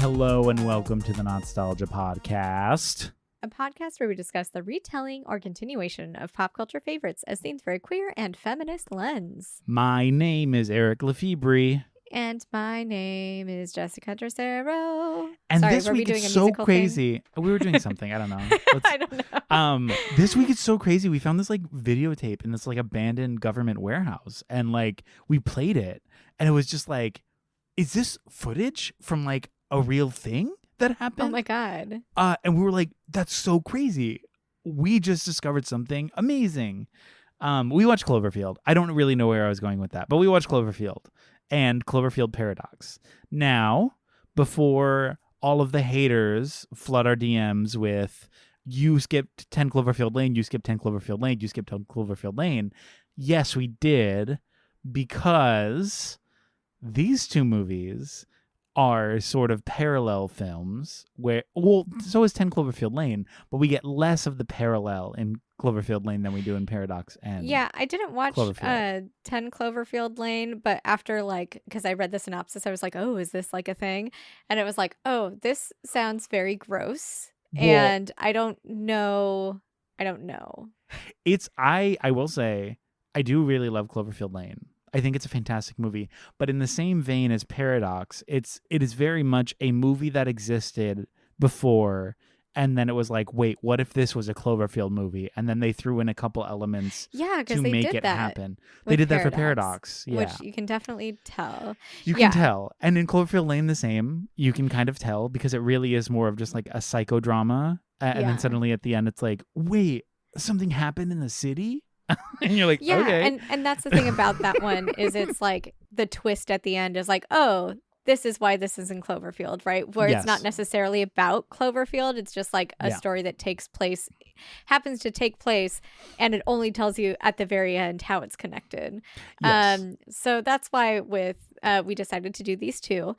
Hello and welcome to the NOTstalgia podcast. A podcast where we discuss the retelling or continuation of pop culture favorites as seen through a queer and feminist lens. My name is Eric Lefebvre. And my name is Jessica Dracero. And Sorry, this were week we doing it's a so musical crazy. thing? We were doing something. I don't know. I don't know. This week it's so crazy. We found this like videotape in this like abandoned government warehouse, and like we played it, and it was just like, is this footage from like a real thing that happened? Oh my God. And we were like, that's so crazy. We just discovered something amazing. We watched Cloverfield. I don't really know where I was going with that, but we watched Cloverfield and Cloverfield Paradox. Now, before all of the haters flood our DMs with, you skipped 10 Cloverfield Lane, you skipped 10 Cloverfield Lane, you skipped 10 Cloverfield Lane. Yes, we did, because these two movies are sort of parallel films where, well, so is 10 Cloverfield Lane, but we get less of the parallel in Cloverfield Lane than we do in Paradox and Yeah, I didn't watch 10 Cloverfield Lane, but after because I read the synopsis, I was like, oh, is this like a thing? And it was like, oh, this sounds very gross. Well, and I don't know. I will say, I do really love Cloverfield Lane. I think it's a fantastic movie, but in the same vein as Paradox, it is very much a movie that existed before, and then it was like, wait, what if this was a Cloverfield movie? And then they threw in a couple elements to make it happen. They did that for Paradox, yeah. Which you can definitely tell. You can tell. And in Cloverfield Lane, the same. You can kind of tell because it really is more of just like a psychodrama. And then suddenly at the end, it's like, wait, something happened in the city? And you're like, okay. And that's the thing about that one is it's like the twist at the end is like, oh, this is why this is in Cloverfield, right? Where it's not necessarily about Cloverfield. It's just like a story that happens to take place, and it only tells you at the very end how it's connected. Yes. So that's why we decided to do these two.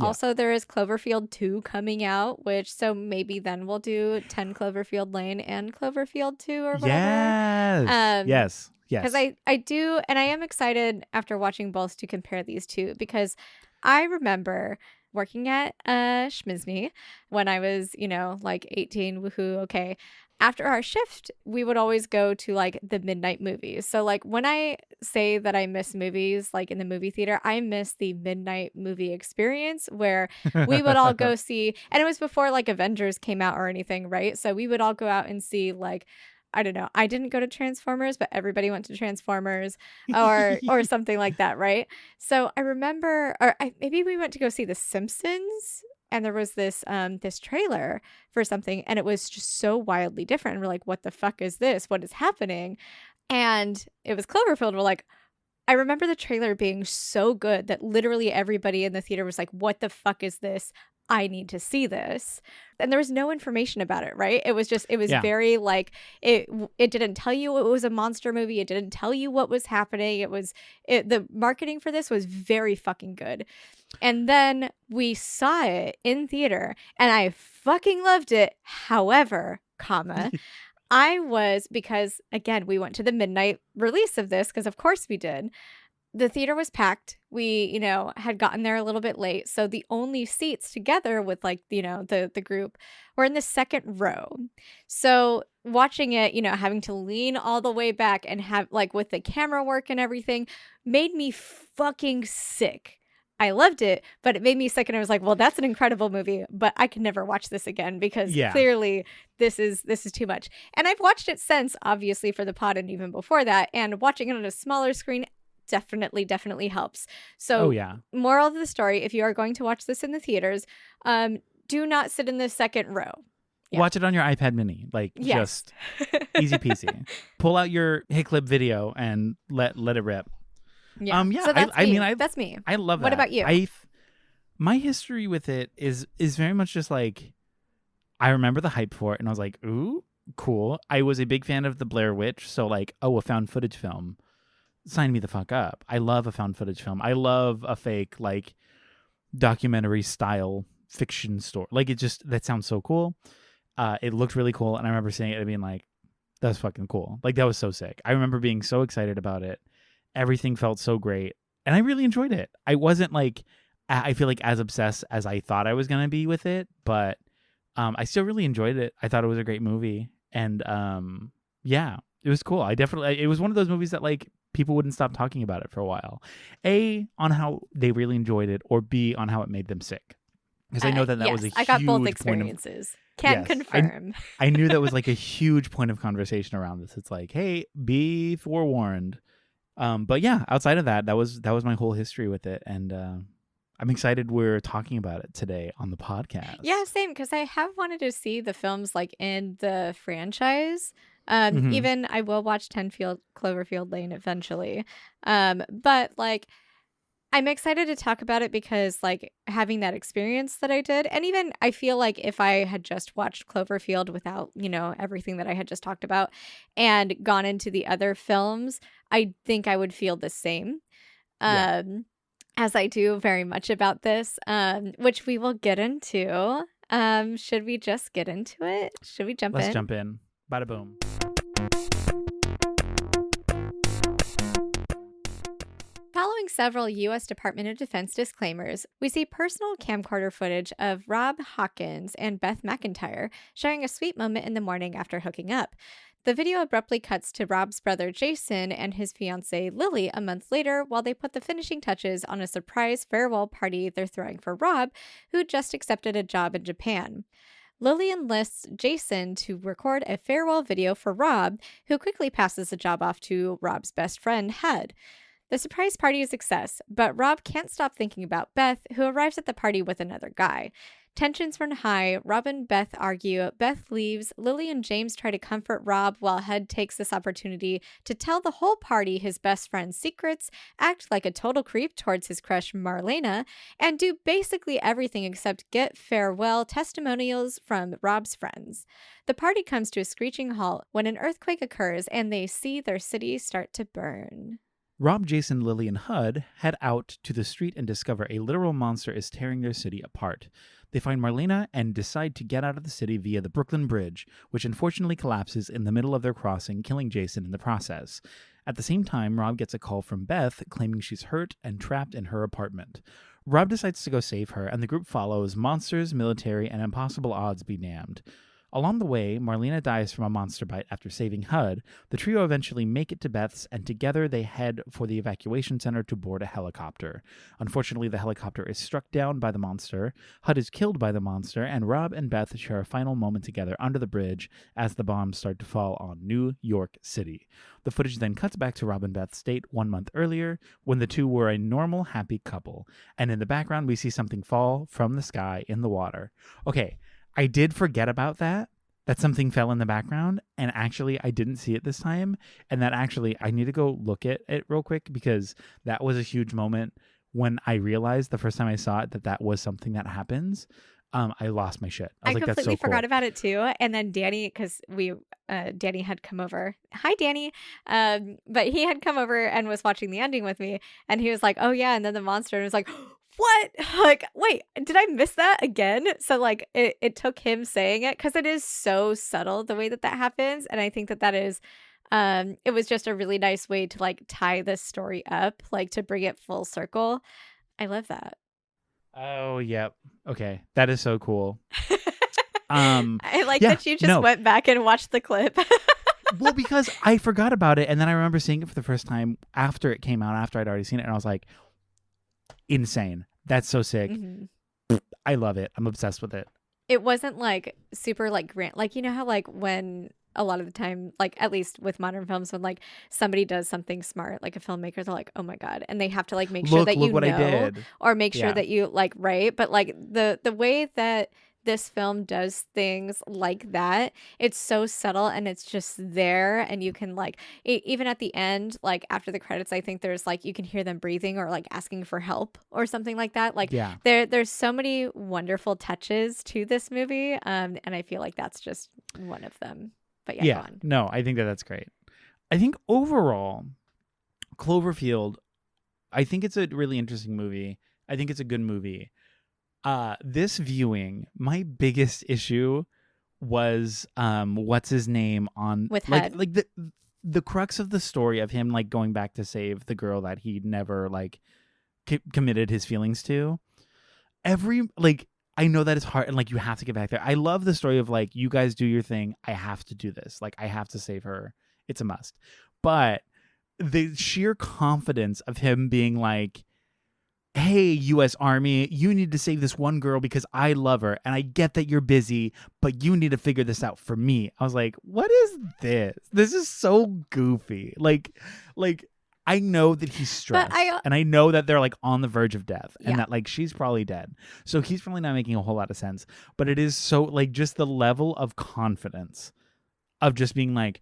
Also, there is Cloverfield 2 coming out, so maybe then we'll do 10 Cloverfield Lane and Cloverfield 2 or whatever. Yes. Because I do, and I am excited after watching both to compare these two, because I remember working at Schmizme when I was, like 18, woohoo, okay. After our shift, we would always go to like the midnight movies. So like when I say that I miss movies like in the movie theater, I miss the midnight movie experience where we would all go see, and it was before like Avengers came out or anything, right? So we would all go out and see like, I don't know. I didn't go to Transformers, but everybody went to Transformers or something like that, right? So I remember, maybe we went to go see The Simpsons, and there was this trailer for something, and it was just so wildly different. And we're like, what the fuck is this? What is happening? And it was Cloverfield. We're like, I remember the trailer being so good that literally everybody in the theater was like, what the fuck is this? I need to see this. And there was no information about it, right? It was very like, it didn't tell you it was a monster movie. It didn't tell you what was happening. The marketing for this was very fucking good. And then we saw it in theater and I fucking loved it. However, because again, we went to the midnight release of this because of course we did. The theater was packed. We, had gotten there a little bit late. So the only seats together with like, the group were in the second row. So watching it, having to lean all the way back and have like with the camera work and everything made me fucking sick. I loved it, but it made me sick. And I was like, well, that's an incredible movie, but I can never watch this again because clearly this is too much. And I've watched it since, obviously, for the pod and even before that. And watching it on a smaller screen definitely helps. So moral of the story, if you are going to watch this in the theaters, do not sit in the second row. Watch it on your iPad mini, just easy peasy. Pull out your Hiclip video and let it rip. So that's me. I love that. What about you? My history with it is very much just like, I remember the hype for it and I was like, ooh, cool. I was a big fan of the Blair Witch, so like, a found footage film. Sign me the fuck up. I love a found footage film. I love a fake like documentary style fiction story. Like that sounds so cool. It looked really cool, and I remember seeing it and being like, "That's fucking cool!" Like that was so sick. I remember being so excited about it. Everything felt so great, and I really enjoyed it. I wasn't like I feel like as obsessed as I thought I was gonna be with it, but I still really enjoyed it. I thought it was a great movie, and yeah, it was cool. It was one of those movies that like people wouldn't stop talking about it for a while. A, on how they really enjoyed it, or B, on how it made them sick. Because I know that was a Yes, I got both huge point of experiences. Can yes, confirm. I knew that was like a huge point of conversation around this. It's like, hey, be forewarned. But yeah, outside of that was my whole history with it, and I'm excited we're talking about it today on the podcast. Yeah, same, because I have wanted to see the films like in the franchise. Mhm. Even I will watch 10 Cloverfield Lane eventually. But like I'm excited to talk about it because like having that experience that I did, and even I feel like if I had just watched Cloverfield without, everything that I had just talked about and gone into the other films, I think I would feel the same. Yeah. As I do very much about this, which we will get into. Should we just get into it? Should we jump Let's in? jump in. Bada boom. Following several U.S. Department of Defense disclaimers, we see personal camcorder footage of Rob Hawkins and Beth McIntyre sharing a sweet moment in the morning after hooking up. The video abruptly cuts to Rob's brother Jason and his fiancée Lily a month later while they put the finishing touches on a surprise farewell party they're throwing for Rob, who just accepted a job in Japan. Lily enlists Jason to record a farewell video for Rob, who quickly passes the job off to Rob's best friend, Head. The surprise party is a success, but Rob can't stop thinking about Beth, who arrives at the party with another guy. Tensions run high. Rob and Beth argue. Beth leaves. Lily and James try to comfort Rob while Head takes this opportunity to tell the whole party his best friend's secrets, act like a total creep towards his crush Marlena, and do basically everything except get farewell testimonials from Rob's friends. The party comes to a screeching halt when an earthquake occurs and they see their city start to burn. Rob, Jason, Lily, and Hud head out to the street and discover a literal monster is tearing their city apart. They find Marlena and decide to get out of the city via the Brooklyn Bridge, which unfortunately collapses in the middle of their crossing, killing Jason in the process. At the same time, Rob gets a call from Beth claiming she's hurt and trapped in her apartment. Rob decides to go save her, and the group follows, monsters, military, and impossible odds be damned. Along the way, Marlena dies from a monster bite after saving Hud. The trio eventually make it to Beth's, and together they head for the evacuation center to board a helicopter. Unfortunately, the helicopter is struck down by the monster, Hud is killed by the monster, and Rob and Beth share a final moment together under the bridge as the bombs start to fall on New York City. The footage then cuts back to Rob and Beth's date 1 month earlier, when the two were a normal, happy couple. And in the background, we see something fall from the sky in the water. Okay, I did forget about that something fell in the background, and actually I didn't see it this time, and that actually I need to go look at it real quick because that was a huge moment when I realized the first time I saw it that was something that happens. I lost my shit. I was like, completely that's so cool. forgot about it too. And then Danny, because Danny had come over. Hi, Danny. But he had come over and was watching the ending with me, and he was like, "Oh yeah," and then the monster, and was like, what? Like, wait, did I miss that again? So like it took him saying it because it is so subtle the way that happens. And I think that is, it was just a really nice way to like tie this story up, like to bring it full circle. I love that. Oh, yep. Okay. That is so cool. I like that you just went back and watched the clip. Well, because I forgot about it. And then I remember seeing it for the first time after it came out, after I'd already seen it. And I was like, insane. That's so sick. Mm-hmm. I love it. I'm obsessed with it. It wasn't like super like grand, like, you know how like when a lot of the time, like at least with modern films, when like somebody does something smart, like a filmmaker, they're like, oh my God. And they have to like make sure that you know, or make sure that you like, right. But like the way that this film does things like that, it's so subtle and it's just there, and you can like even at the end, like after the credits, I think there's like you can hear them breathing or like asking for help or something like that. Like there's so many wonderful touches to this movie, and I feel like that's just one of them. But yeah, go on. No, I think that's great. I think overall, Cloverfield, I think it's a really interesting movie. I think it's a good movie. This viewing, my biggest issue was what's his name on with Head. Like the crux of the story of him like going back to save the girl that he never like committed his feelings to. I know that it's hard and like you have to get back there. I love the story of like, you guys do your thing. I have to do this. Like, I have to save her. It's a must. But the sheer confidence of him being like, hey, U.S. Army, you need to save this one girl because I love her. And I get that you're busy, but you need to figure this out for me. I was like, what is this? This is so goofy. Like I know that he's stressed, and I know that they're like on the verge of death, and that like she's probably dead. So he's probably not making a whole lot of sense. But it is so like just the level of confidence of just being like,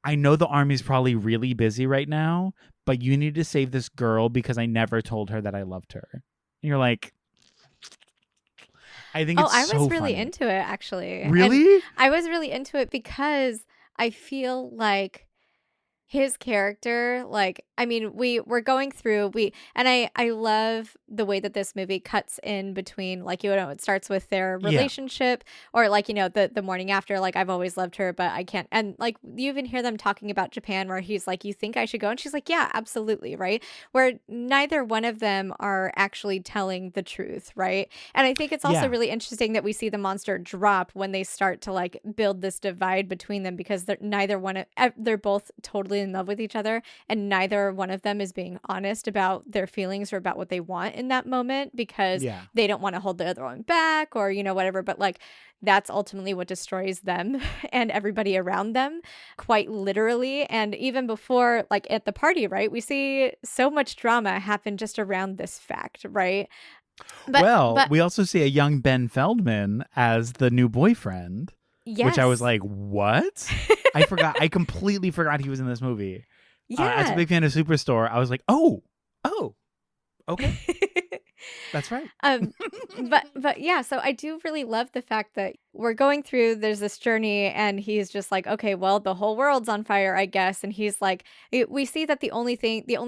I know the army's probably really busy right now, but you need to save this girl because I never told her that I loved her. And you're like, I think it's so I was really funny. into it, actually. Really? And I was really into it because I feel like his character, like, I mean, we're going through, I love the way that this movie cuts in between, like, it starts with their relationship, or like, the morning after, like, I've always loved her, but I can't. And like, you even hear them talking about Japan, where he's like, you think I should go? And she's like, yeah, absolutely. Right. Where neither one of them are actually telling the truth. Right. And I think it's also really interesting that we see the monster drop when they start to like build this divide between them, because they're both totally in love with each other, and neither one of them is being honest about their feelings or about what they want in that moment, because they don't want to hold the other one back, or whatever. But like, that's ultimately what destroys them and everybody around them, quite literally. And even before, like at the party, right, we see so much drama happen just around this fact, right? But we also see a young Ben Feldman as the new boyfriend. Yes. Which I was like, what? I forgot. I completely forgot he was in this movie. As a big fan of Superstore, I was like, oh, okay. That's right. But yeah, so I do really love the fact that we're going through, there's this journey, and he's just like, okay, well, the whole world's on fire, I guess. And he's like, we see that the only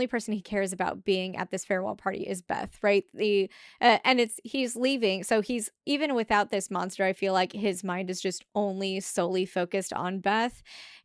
person he cares about being at this farewell party is Beth, right? And he's leaving. So he's, even without this monster, I feel like his mind is just only solely focused on Beth.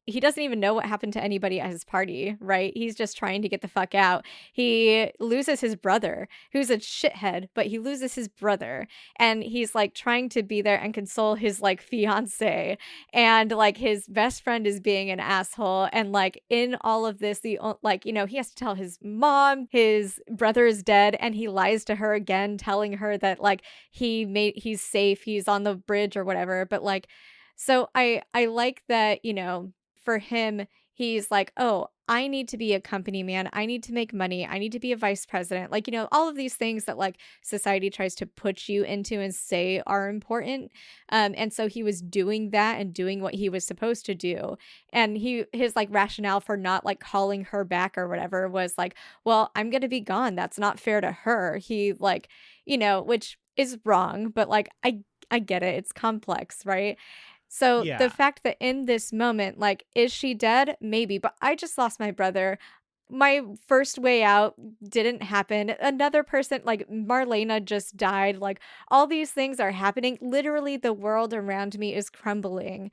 He doesn't even know what happened to anybody at his party, right? He's just trying to get the fuck out. He loses his brother, who's a shithead, but he loses his brother. And he's like trying to be there and console his like fiance. And like his best friend is being an asshole. And like in all of this, he has to tell his mom his brother is dead. And he lies to her again, telling her that like he's safe, he's on the bridge or whatever. But like, so I like that, for him, he's like, oh, I need to be a company man. I need to make money. I need to be a vice president. Like, all of these things that like society tries to put you into and say are important. And so he was doing that and doing what he was supposed to do. And his like rationale for not like calling her back or whatever was like, well, I'm going to be gone. That's not fair to her. He like, which is wrong, but like, I get it. It's complex, right? So the fact that in this moment, like, is she dead? Maybe, but I just lost my brother. My first way out didn't happen. Another person, like Marlena, just died. Like, all these things are happening. Literally, the world around me is crumbling.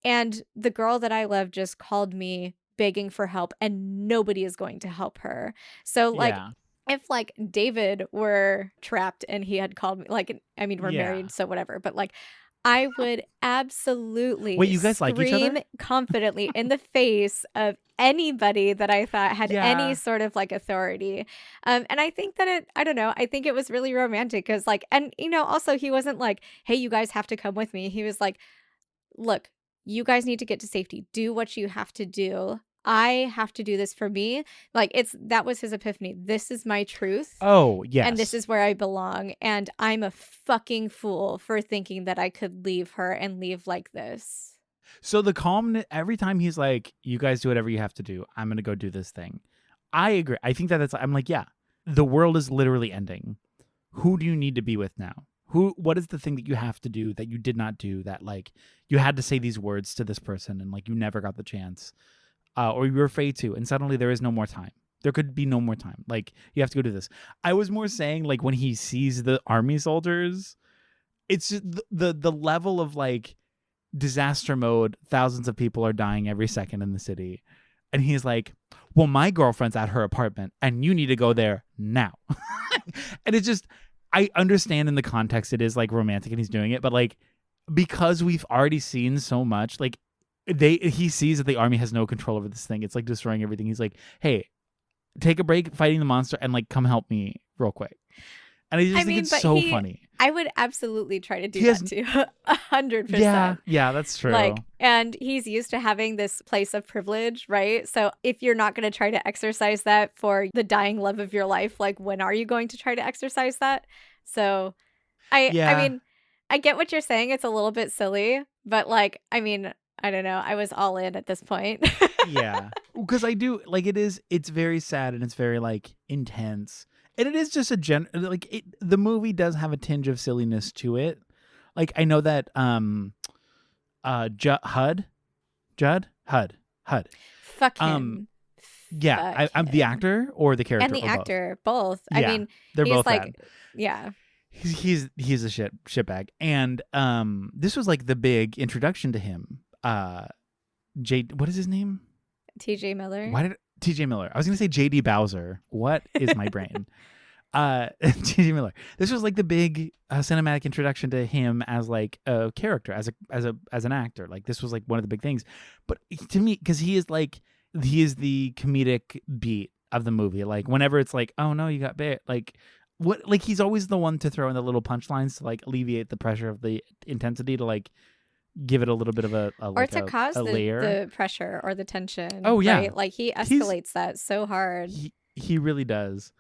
And the girl that I love just called me begging for help, and nobody is going to help her. So, like, if like David were trapped and he had called me, like, I mean, we're married, so whatever, but like, I would absolutely you guys like each other? Confidently in the face of anybody that I thought had any sort of like authority. And I think that I don't know, I think it was really romantic because like, and also he wasn't like, hey, you guys have to come with me. He was like, look, you guys need to get to safety. Do what you have to do. I have to do this for me. Like that was his epiphany. This is my truth. Oh, yes. And this is where I belong. And I'm a fucking fool for thinking that I could leave her and leave like this. So the calmness, every time he's like, you guys do whatever you have to do. I'm going to go do this thing. I agree. I think I'm like, yeah, the world is literally ending. Who do you need to be with now? What is the thing that you have to do that you did not do, that like you had to say these words to this person and like you never got the chance? Or you were afraid to, and suddenly there is no more time. There could be no more time. Like, you have to go do this. I was more saying, like, when he sees the army soldiers, it's just the level of, like, disaster mode. Thousands of people are dying every second in the city. And he's like, well, my girlfriend's at her apartment, and you need to go there now. And it's just, I understand in the context it is like romantic and he's doing it, but like because we've already seen so much, like he sees that the army has no control over this thing. It's like destroying everything. He's like, hey, take a break fighting the monster and like come help me real quick. And I just think it's so funny. I would absolutely try to do He has- that too. 100%. Yeah, that's true. Like, and he's used to having this place of privilege, right? So if you're not going to try to exercise that for the dying love of your life, like when are you going to try to exercise that? So I mean, I get what you're saying. It's a little bit silly, but like, I mean, I don't know. I was all in at this point. Yeah. Because I do like it's very sad and it's very like intense. And it is just the movie does have a tinge of silliness to it. Like I know that Judd. Fuck him. Yeah, I'm the actor or the character and the actor both. Yeah, I mean, they're he's both like bad. yeah. He's a shitbag. And this was like the big introduction to him. What is his name? TJ Miller. Why did TJ Miller? I was gonna say JD Bowser. What is my brain? TJ Miller. This was like the big cinematic introduction to him as like a character, as an actor. Like this was like one of the big things. But to me, because he is the comedic beat of the movie. Like whenever it's like, oh no, you got bit. Like what? Like he's always the one to throw in the little punchlines to like alleviate the pressure of the intensity to like give it a little bit of a or to cause layer. the pressure or the tension. Oh yeah, right? Like he escalates that so hard. He really does.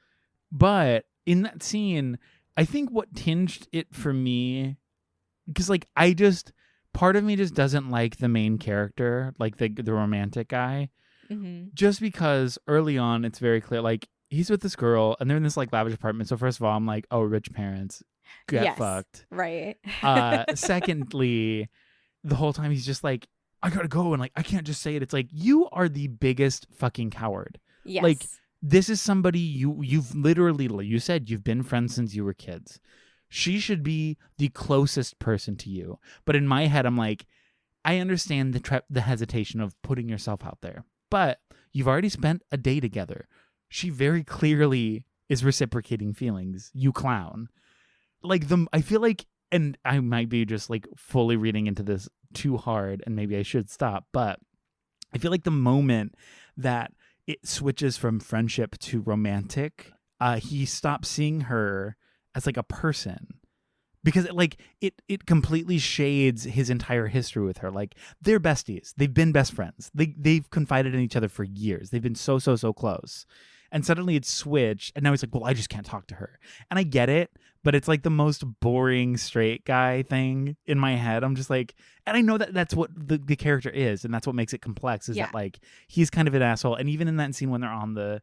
But in that scene, I think what tinged it for me, because like part of me just doesn't like the main character, like the romantic guy, just because early on it's very clear, like he's with this girl and they're in this like lavish apartment. So first of all, I'm like, oh, rich parents, get fucked, right? Secondly, the whole time he's just like, I gotta go and like I can't just say it. It's like you are the biggest fucking coward. Yes. Like this is somebody you've literally, you said you've been friends since you were kids. She should be the closest person to you. But in my head, I'm like, I understand the hesitation of putting yourself out there. But you've already spent a day together. She very clearly is reciprocating feelings. You clown. Like I feel like, and I might be just like fully reading into this too hard, and maybe I should stop. But I feel like the moment that it switches from friendship to romantic, he stops seeing her as like a person, because it completely shades his entire history with her. Like they're besties, they've been best friends, they've confided in each other for years, they've been so close, and suddenly it's switched, and now he's like, well, I just can't talk to her. And I get it, but it's like the most boring straight guy thing in my head. I'm just like, and I know that that's what the character is, and that's what makes it complex, is that like he's kind of an asshole. And even in that scene when they're on the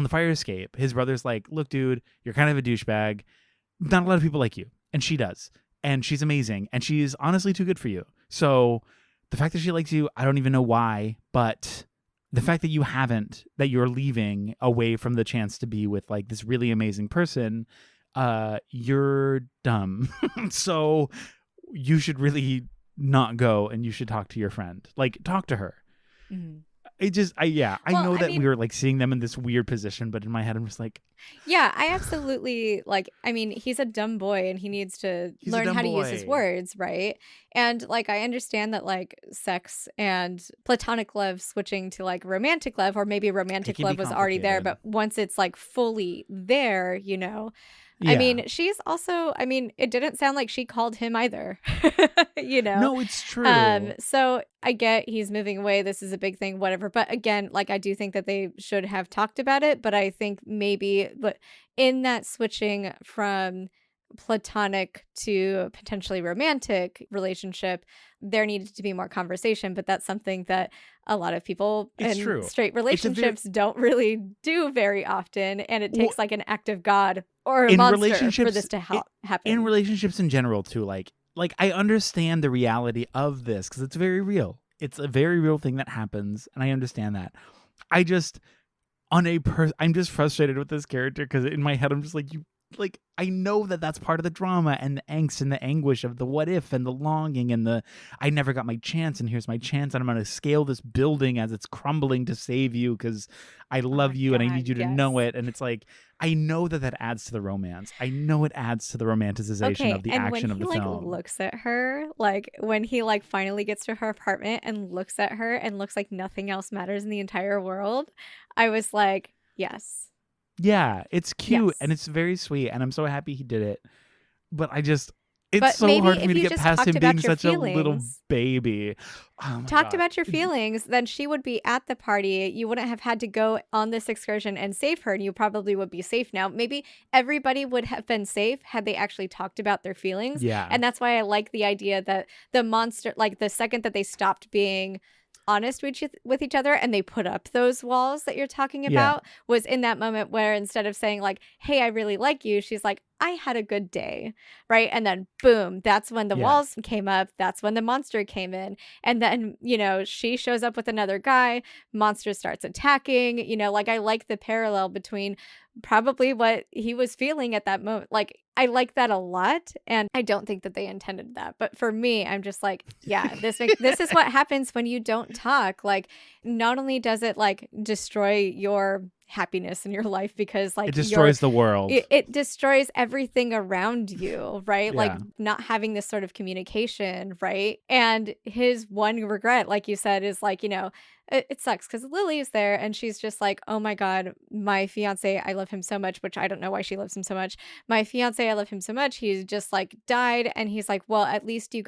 fire escape, his brother's like, look, dude, you're kind of a douchebag. Not a lot of people like you. And she does. And she's amazing. And she's honestly too good for you. So the fact that she likes you, I don't even know why, but the fact that you're leaving away from the chance to be with like this really amazing person, you're dumb. So you should really not go, and you should talk to your friend. Like, talk to her. Mm-hmm. I know that we were like seeing them in this weird position, but in my head I'm just like, yeah, I absolutely like, I mean, he's a dumb boy and he needs to learn how to use his words, right? And like I understand that like sex and platonic love switching to like romantic love, or maybe romantic love was already there, but once it's like fully there, you know. Yeah. I mean, she's also, I mean, it didn't sound like she called him either, you know? No, it's true. So I get he's moving away. This is a big thing, whatever. But again, like, I do think that they should have talked about it. But I think maybe in that switching from platonic to potentially romantic relationship, there needed to be more conversation. But that's something that a lot of people in straight relationships don't really do very often, and it takes like an act of God or a monster for this to happen. In relationships in general too, like I understand the reality of this because it's very real. It's a very real thing that happens, and I understand that. I'm just frustrated with this character because in my head I'm just like, like, I know that that's part of the drama and the angst and the anguish of the what if and the longing and the I never got my chance and here's my chance and I'm going to scale this building as it's crumbling to save you because I Oh love my you and I God, need you to know yes. it. And it's like, I know that that adds to the romance. I know it adds to the romanticization Okay, of the and when action of he the like film. looks at her, like when he like finally gets to her apartment and looks at her and looks like nothing else matters in the entire world, I was like, yes. Yeah, it's cute and Yes. it's very sweet. And I'm so happy he did it. But it's But so maybe hard for me if to you get just past talked him being about your such a little feelings, baby. Oh my talked God. about your feelings, then she would be at the party. You wouldn't have had to go on this excursion and save her, and you probably would be safe now. Maybe everybody would have been safe had they actually talked about their feelings. Yeah. And that's why I like the idea that the monster, like the second that they stopped being honest with each other and they put up those walls that you're talking Yeah. about, was in that moment where instead of saying like, hey, I really like you, she's like, I had a good day, right? And then boom, that's when the Yeah. walls came up, that's when the monster came in. And then, she shows up with another guy, monster starts attacking, like I like the parallel between probably what he was feeling at that moment. Like I like that a lot, and I don't think that they intended that. But for me, I'm just like, yeah, this is what happens when you don't talk. Like not only does it like destroy your happiness in your life because It like destroys the world. it destroys everything around you, right? Like Yeah. not having this sort of communication, right? And his one regret, like you said, is like, it sucks because Lily's there and she's just like, oh my God, my fiance, I love him so much, which I don't know why she loves him so much. My fiance, I love him so much. He's just like died. And he's like, well, at least he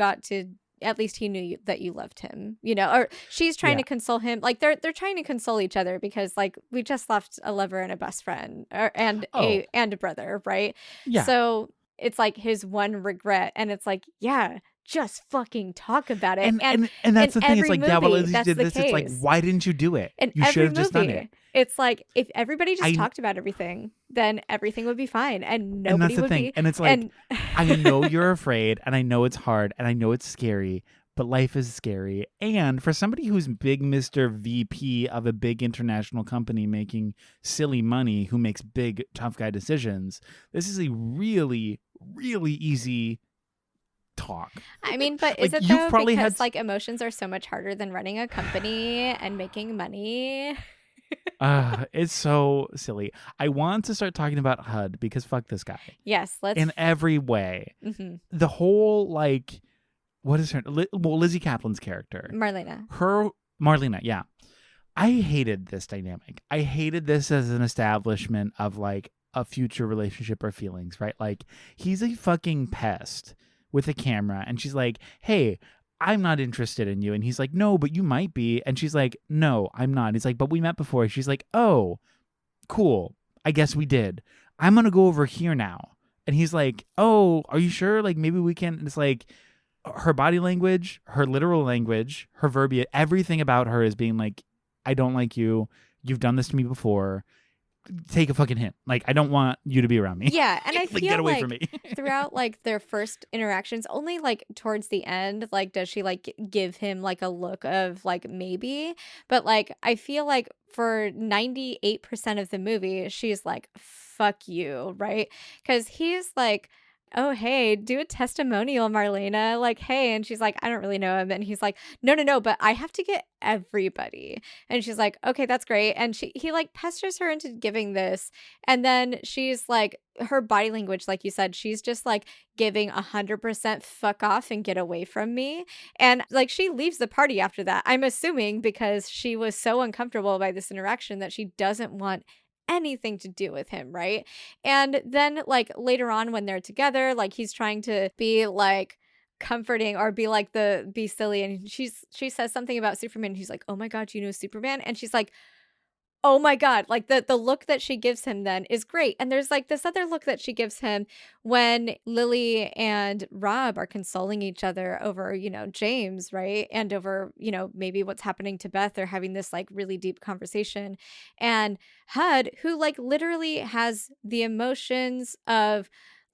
knew that you loved him, or she's trying Yeah. to console him. Like they're trying to console each other because like we just left a lover and a best friend and Oh, a brother, right? yeah. So it's like his one regret. And it's like, yeah, just fucking talk about it. And And and and that's in the thing. It's every like, yeah, well, at movie, least you that's did the this. It's like, case. why didn't you do it? In You should every have just done it. movie, it's like if everybody just I talked about everything, then everything would be fine and and that's nobody the would thing. be. And it's like, And I know you're afraid, and I know it's hard, and I know it's scary, but life is scary. And for somebody who's big Mr. VP of a big international company making silly money, who makes big tough guy decisions, this is a really, really easy talk. I mean, but is Like it you've though? probably had Because like emotions are so much harder than running a company and making money. it's so silly. I want to start talking about HUD because fuck this guy Yes, in every way. mhm. The whole like, what is her? Well, Lizzie Kaplan's character, Marlena. her Marlena. Yeah, I hated this dynamic. I hated this as an establishment of like a future relationship or feelings. Right? Like he's a fucking pest with a camera, and she's like, "Hey, I'm not interested in you," and he's like, "No, but you might be," and she's like, "No, I'm not." He's like, "But we met before." She's like, "Oh, cool. I guess we did. I'm gonna go over here now." And he's like, "Oh, are you sure? Like maybe we can." And it's like her body language, her literal language, her verbiage, everything about her is being like, "I don't like you. You've done this to me before. Take a fucking hint. Like I don't want you to be around me. Yeah, and I Like get feel away from like me." throughout like their first interactions, only like towards the end, like does she like give him like a look of like maybe, but like I feel like for 98% of the movie, she's like fuck you, right? Cuz he's like, "Oh, hey, do a testimonial, Marlena." Like, "Hey." And she's like, "I don't really know him." And he's like, "No, no, no, but I have to get everybody." And she's like, "Okay, that's great." And he like pesters her into giving this. And then she's like, her body language, like you said, she's just like giving 100% fuck off and get away from me. And like she leaves the party after that. I'm assuming because she was so uncomfortable by this interaction that she doesn't want anything to do with him, right? And then like later on when they're together, like he's trying to be like comforting or be silly, and she says something about Superman and he's like, "Oh my God, you know Superman?" And she's like, "Oh my God." Like the look that she gives him then is great. And there's like this other look that she gives him when Lily and Rob are consoling each other over, James, right? And over, maybe what's happening to Beth. They're having this like really deep conversation. And HUD, who like literally has the emotions of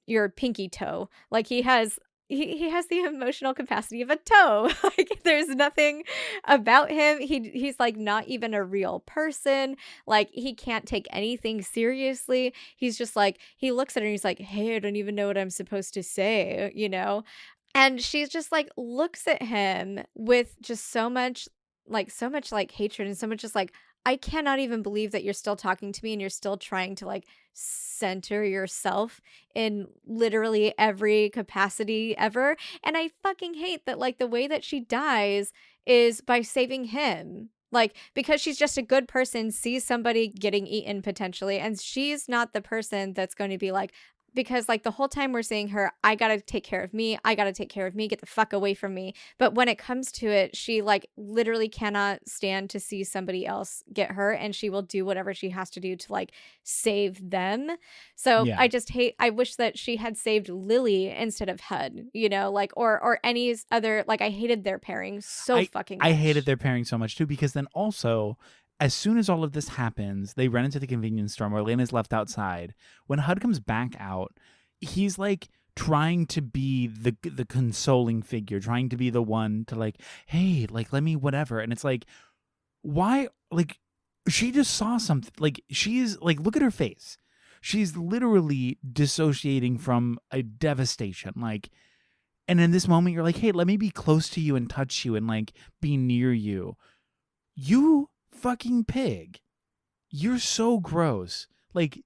your pinky toe. Like he has he has the emotional capacity of a toe. Like there's nothing about him. He's like not even a real person. Like he can't take anything seriously. He's just like he looks at her and he's like, "Hey, I don't even know what I'm supposed to say," you know? And she's just like looks at him with just so much like hatred and so much just like I cannot even believe that you're still talking to me and you're still trying to like center yourself in literally every capacity ever. And I fucking hate that like the way that she dies is by saving him. Like because she's just a good person, sees somebody getting eaten potentially, and she's not the person that's going to be like, because like the whole time we're seeing her, I gotta take care of me, I gotta take care of me, get the fuck away from me. But when it comes to it, she like literally cannot stand to see somebody else get hurt, and she will do whatever she has to do to like save them. So Yeah. I wish that she had saved Lily instead of Hud, you know, like or any other, like I hated their pairing so I fucking I hated much. their pairing so much too, because then also, as soon as all of this happens, they run into the convenience store. Marlena's left outside. When Hud comes back out, he's like trying to be the consoling figure, trying to be the one to like, hey, like let me whatever. And it's like, why? Like, she just saw something. Like, she's like, look at her face. She's literally dissociating from a devastation. Like, and in this moment, you're like, hey, let me be close to you and touch you and like be near you. You fucking pig. You're so gross. Like,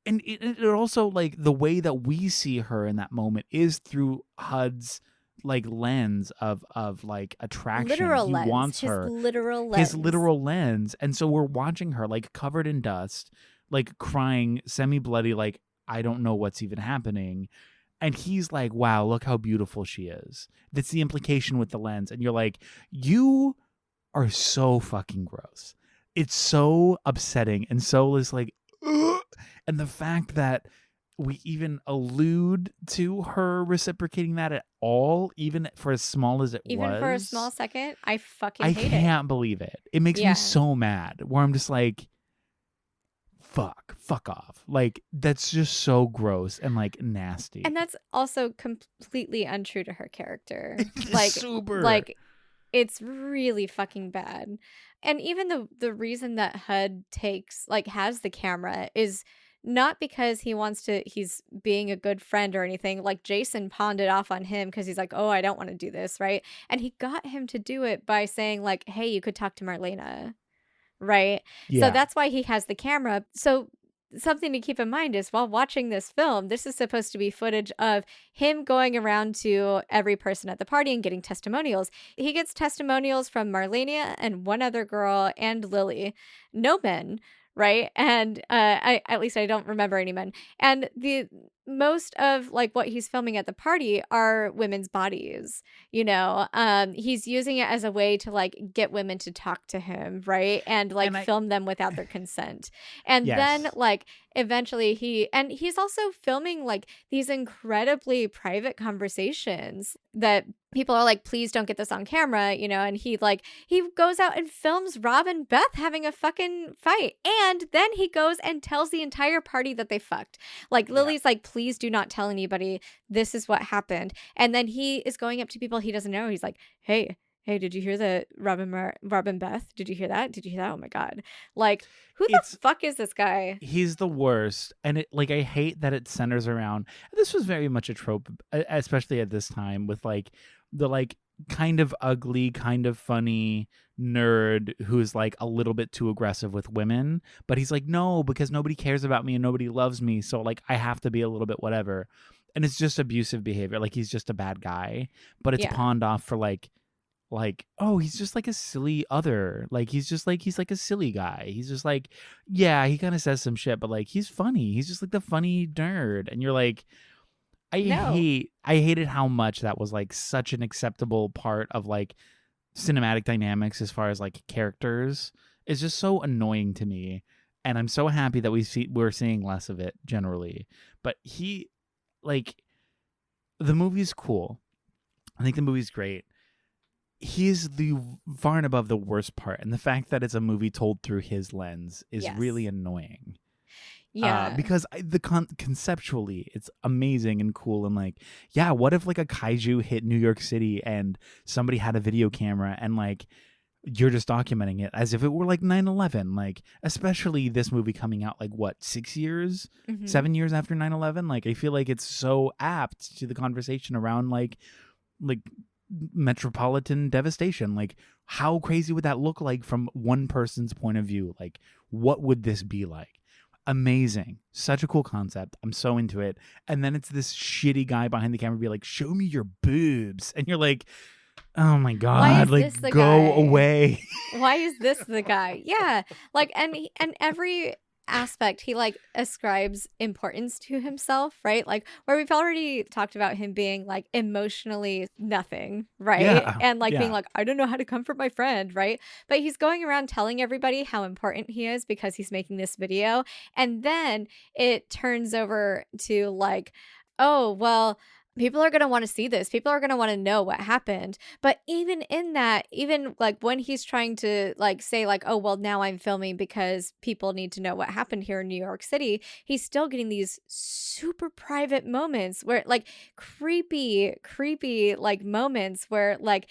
and it also, like, the way that we see her in that moment is through Hud's like lens of like attraction. Literal He lens, wants his her, literal his lens. literal lens. And so we're watching her like covered in dust, like crying, semi bloody, like I don't know what's even happening. And he's like, wow, look how beautiful she is. That's the implication with the lens. And you're like, you are so fucking gross. It's so upsetting and so is like, ugh. And the fact that we even allude to her reciprocating that at all, even for as small as it Even for a small was, second, I fucking I hate it. can't believe it. It makes me Yeah. so mad where I'm just like, fuck off. Like, that's just so gross and like nasty. And that's also completely untrue to her character. Like Super. like it's really fucking bad. And even the reason that HUD takes like has the camera is not because he's being a good friend or anything. Like Jason pawned it off on him because he's like, "Oh, I don't want to do this," right? And he got him to do it by saying like, "Hey, you could talk to Marlena." Right? So Yeah. that's why he has the camera. So something to keep in mind is while watching this film, this is supposed to be footage of him going around to every person at the party and getting testimonials. He gets testimonials from Marlena and one other girl and Lily. No men, right? And I at least I don't remember any men. And the most of like what he's filming at the party are women's bodies, you know. He's using it as a way to like get women to talk to him, right? And like And I, film them without their consent. And then yes. like eventually he's also filming like these incredibly private conversations that people are like, please don't get this on camera, you know. And he goes out and films Rob and Beth having a fucking fight, and then he goes and tells the entire party that they fucked. Like Yeah. Lily's like, please do not tell anybody, this is what happened. And then he is going up to people he doesn't know. He's like, hey, did you hear that Rob and Beth, did you hear that, oh my god, like who the It's fuck is this guy? he's the worst. And it, like, I hate that it centers around, this was very much a trope, especially at this time, with like the like kind of ugly, kind of funny nerd who's like a little bit too aggressive with women, but he's like, no, because nobody cares about me and nobody loves me, so like I have to be a little bit whatever. And it's just abusive behavior, like he's just a bad guy, but it's Yeah. pawned off for like, oh, he's just like a silly other, like he's like a silly guy, he's just like, yeah, he kind of says some shit, but like he's funny, he's just like the funny nerd. And you're like, No. I hated how much that was like such an acceptable part of like cinematic dynamics as far as like characters. It's just so annoying to me, and I'm so happy that we're seeing less of it generally. But he, like, the movie's cool, I think the movie's great. He's the far and above the worst part, and the fact that it's a movie told through his lens is really Yes. annoying. Yeah. Because conceptually it's amazing and cool, and like, yeah, what if like a kaiju hit New York City and somebody had a video camera and like you're just documenting it as if it were like 9/11, like especially this movie coming out like what, 6 years, Hmm. 7 years after 9/11. Like I feel like it's so apt to the conversation around like metropolitan devastation. Like how crazy would that look like from one person's point of view? Like what would this be like? Amazing. Such a cool concept. I'm so into it. And then it's this shitty guy behind the camera be like, show me your boobs. And you're like, oh my Why God, is this like the go guy? away. Why is this the guy? Yeah. Like, and every aspect he like ascribes importance to himself, right? Like where we've already talked about him being like emotionally nothing, right? Yeah. And like being Yeah. like, I don't know how to comfort my friend, right? But he's going around telling everybody how important he is because he's making this video. And then it turns over to like, oh, well, people are going to want to see this. People are going to want to know what happened. But even in that, even like when he's trying to like say like, oh, well, now I'm filming because people need to know what happened here in New York City, he's still getting these super private moments where like creepy like moments where like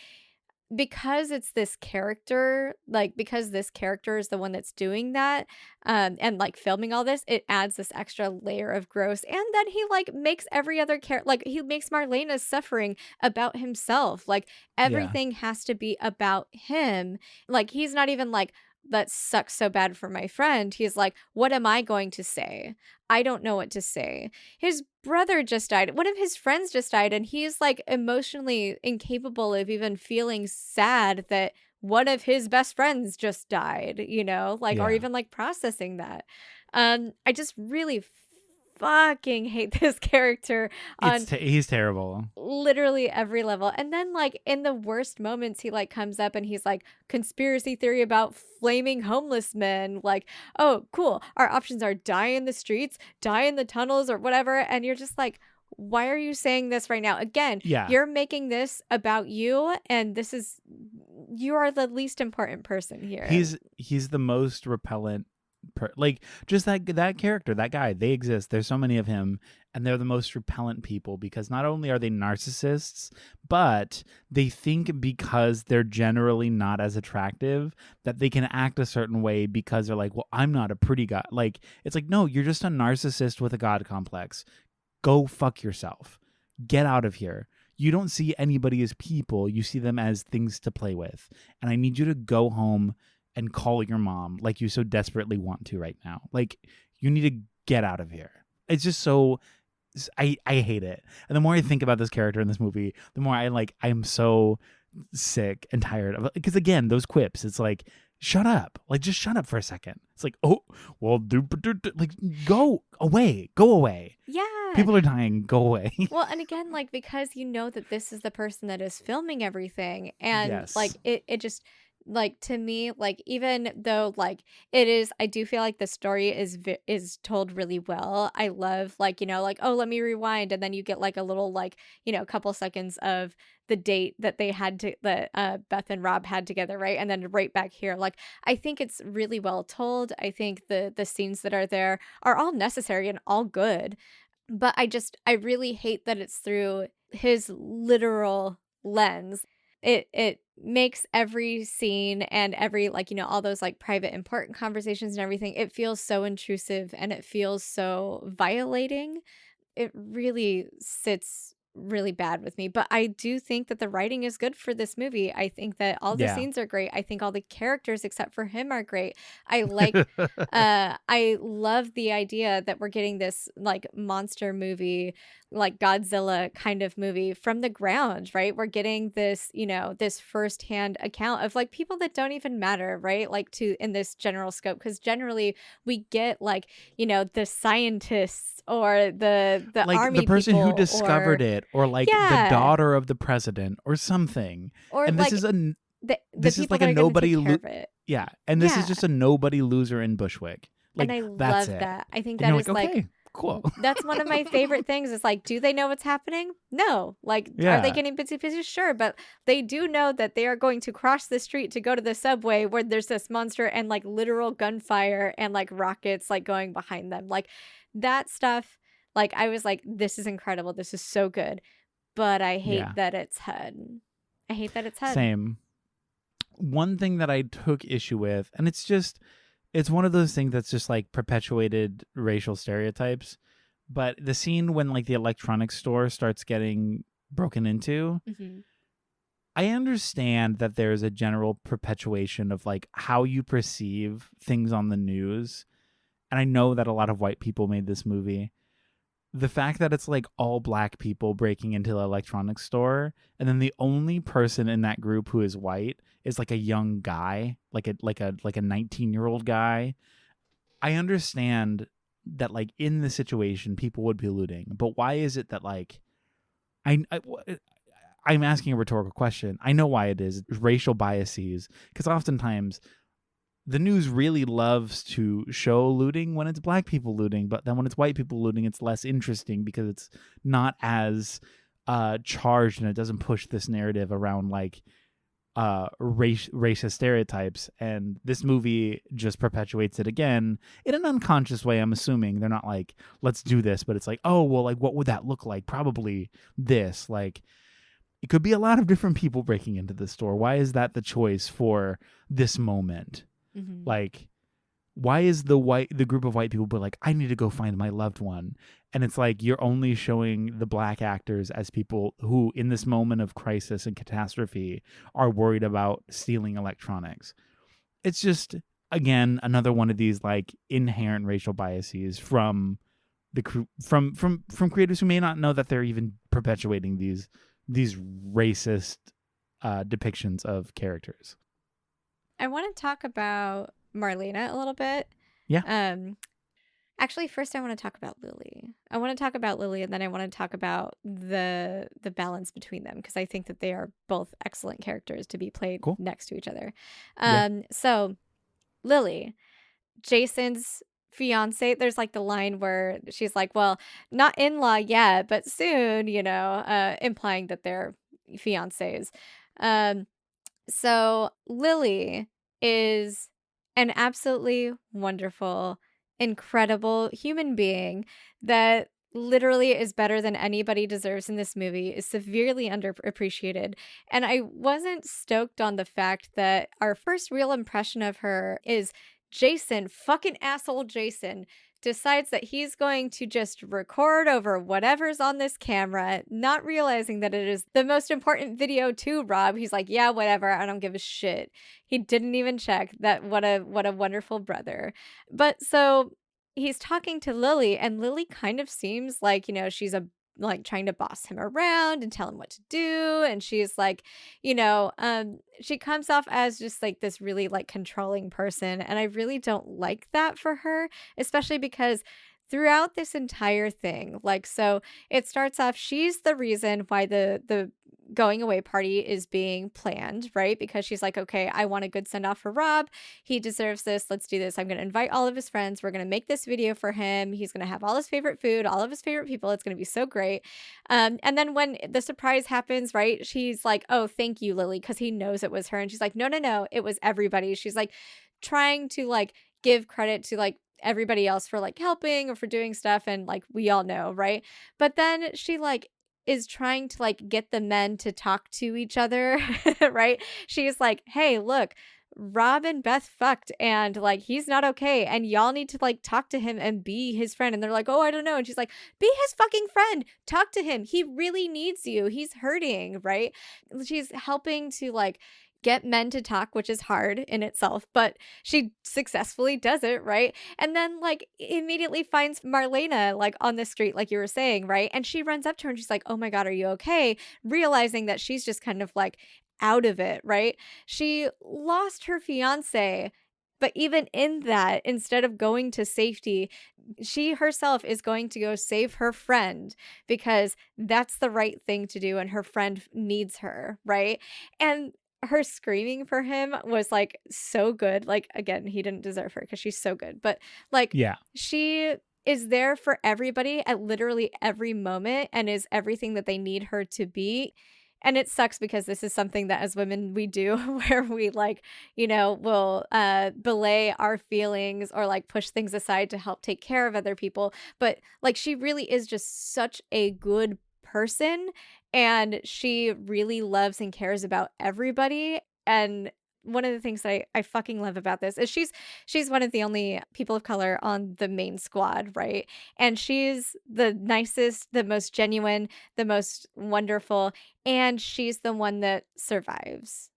because it's this character, like because this character is the one that's doing that, and like filming all this, it adds this extra layer of gross. And then he like makes every other character, like he makes Marlena suffering about himself. Like Yeah. everything has to be about him. Like he's not even like, that sucks so bad for my friend. He's like, what am I going to say? I don't know what to say. His brother just died. One of his friends just died, and he's like emotionally incapable of even feeling sad that one of his best friends just died, you know, like, or Yeah. even like processing that. I just really fucking hate this character on He's terrible. literally every level. And then like in the worst moments he like comes up and he's like, conspiracy theory about flaming homeless men, like, oh cool, our options are die in the streets, die in the tunnels, or whatever. And you're just like, why are you saying this right now? Again, Yeah. you're making this about you, and this is, you are the least important person here. He's the most repellent like just that character, that guy, they exist. There's so many of him, and they're the most repellent people because not only are they narcissists, but they think because they're generally not as attractive that they can act a certain way because they're like, well, I'm not a pretty guy. Like it's like, no, you're just a narcissist with a god complex. Go fuck yourself. Get out of here. You don't see anybody as people. You see them as things to play with. And I need you to go home and call your mom like you so desperately want to right now. Like you need to get out of here. It's just so I hate it. And the more I think about this character in this movie, the more I'm so sick and tired of it. Because again, those quips, it's like, shut up. Like just shut up for a second. It's like, oh, well, like go away. Go away. Yeah. People are dying. Go away. Well, and again, like because you know that this is the person that is filming everything, and Yes. like it just like to me, like even though like it is, I do feel like the story is told really well. I love like, you know, like, oh, let me rewind, and then you get like a little like, you know, couple seconds of the date that they had to that Beth and Rob had together, right? And then right back here, like I think it's really well told. I think the scenes that are there are all necessary and all good. But I really hate that it's through his literal lens. It makes every scene and every like, you know, all those like private important conversations and everything, it feels so intrusive and it feels so violating. It really sits really bad with me, but I do think that the writing is good for this movie. I think that all the Yeah. scenes are great. I think all the characters except for him are great. I like I love the idea that we're getting this like monster movie, like Godzilla kind of movie from the ground, right? We're getting this, you know, this firsthand account of like people that don't even matter, right? Like to in this general scope, because generally we get like, you know, the scientists or the Like the army person who people or discovered it, or like the yeah, daughter of the president or something. or And like the this is people like a that are going to take nobody care of it. yeah, and this is Yeah. just a nobody loser in Bushwick. And Like I that's love it. that. I think And that you're like, is like okay. Cool. That's one of my favorite things. Is like, do they know what's happening? No. Like, are they Yeah. getting bitsy pieces? Sure, but they do know that they are going to cross the street to go to the subway where there's this monster and like literal gunfire and like rockets like going behind them. Like that stuff. Like I was like, this is incredible. This is so good. But I hate Yeah. that it's HUD. I hate that it's HUD. Same. One thing that I took issue with, and it's one of those things that's just like perpetuated racial stereotypes. But the scene when like the electronics store starts getting broken into, Mm-hmm. I understand that there's a general perpetuation of like how you perceive things on the news. And I know that a lot of white people made this movie. The fact that it's like all black people breaking into the electronics store, and then the only person in that group who is white is like a young guy, like a 19-year-old guy. I understand that like in the situation people would be looting, but why is it that like I'm asking a rhetorical question. I know why it is. It's racial biases, because oftentimes the news really loves to show looting when it's black people looting, but then when it's white people looting, it's less interesting because it's not as charged, and it doesn't push this narrative around like racist stereotypes. And this movie just perpetuates it again in an unconscious way. I'm assuming they're not like, let's do this, but it's like, oh well, like what would that look like? Probably this. Like it could be a lot of different people breaking into the store. Why is that the choice for this moment? Mm-hmm. Like, why is the group of white people but like, I need to go find my loved one? And it's like you're only showing the black actors as people who in this moment of crisis and catastrophe are worried about stealing electronics. It's just, again, another one of these like inherent racial biases from from creators who may not know that they're even perpetuating these racist depictions of characters. I want to talk about Marlena a little bit. Yeah. Actually, first I want to talk about Lily. I want to talk about Lily, and then I want to talk about the balance between them, because I think that they are both excellent characters to be played Cool. next to each other. Yeah. So Lily, Jason's fiance, there's like the line where she's like, well, not in-law yet, but soon, implying that they're fiancés. So Lily is an absolutely wonderful, incredible human being that literally is better than anybody deserves in this movie, is severely underappreciated. And I wasn't stoked on the fact that our first real impression of her is Jason, fucking asshole Jason, decides that he's going to just record over whatever's on this camera, not realizing that it is the most important video to Rob. He's like, yeah, whatever, I don't give a shit. He didn't even check that. What a wonderful brother. But so he's talking to Lily, and Lily kind of seems like, she's like trying to boss him around and tell him what to do. And she's like, she comes off as just like this really like controlling person. And I really don't like that for her, especially because throughout this entire thing, like, so it starts off, she's the reason why the going away party is being planned, right? Because she's like, okay, I want a good send off for Rob. He deserves this. Let's do this. I'm going to invite all of his friends. We're going to make this video for him. He's going to have all his favorite food, all of his favorite people. It's going to be so great. And then when the surprise happens, right, she's like, oh, thank you, Lily, because he knows it was her. And she's like, no, it was everybody. She's like trying to like give credit to like everybody else for like helping or for doing stuff. And like, we all know, right? But then she like is trying to like get the men to talk to each other, right? She's like, hey, look, Rob and Beth fucked, and like he's not okay, and y'all need to like talk to him and be his friend. And they're like, oh, I don't know. And she's like, be his fucking friend, talk to him, he really needs you, he's hurting, right? She's helping to like get men to talk, which is hard in itself, but she successfully does it, right? And then like immediately finds Marlena like on the street, like you were saying, right? And she runs up to her and she's like, oh my God, are you okay? Realizing that she's just kind of like out of it, right? She lost her fiance, but even in that, instead of going to safety, she herself is going to go save her friend because that's the right thing to do, and her friend needs her, right? And her screaming for him was like so good. Like, again, he didn't deserve her because she's so good, but like, Yeah. she is there for everybody at literally every moment and is everything that they need her to be. And it sucks because this is something that as women we do where we like, will belay our feelings or like push things aside to help take care of other people. But like she really is just such a good person and she really loves and cares about everybody. And one of the things that I fucking love about this is she's one of the only people of color on the main squad, right? And she's the nicest, the most genuine, the most wonderful, and she's the one that survives.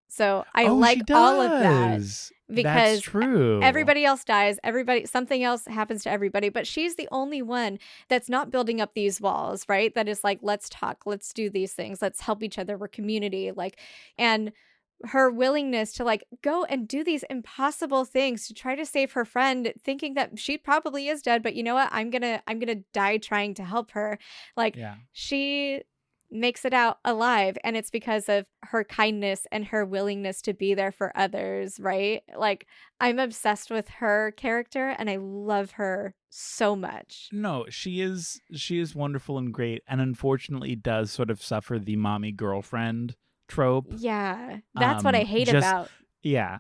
So I Oh, like she all of that does. That's because true. everybody else dies, something else happens to everybody, but she's the only one that's not building up these walls, right? That is like, let's talk, let's do these things, let's help each other, we're community, like, and her willingness to like go and do these impossible things to try to save her friend thinking that she probably is dead, but you know what, I'm gonna die trying to help her. Like Yeah. she makes it out alive and it's because of her kindness and her willingness to be there for others, right? Like I'm obsessed with her character and I love her so much. No, she is wonderful and great, and unfortunately does sort of suffer the mommy girlfriend trope. Yeah, that's what I hate Just about. yeah, Yeah.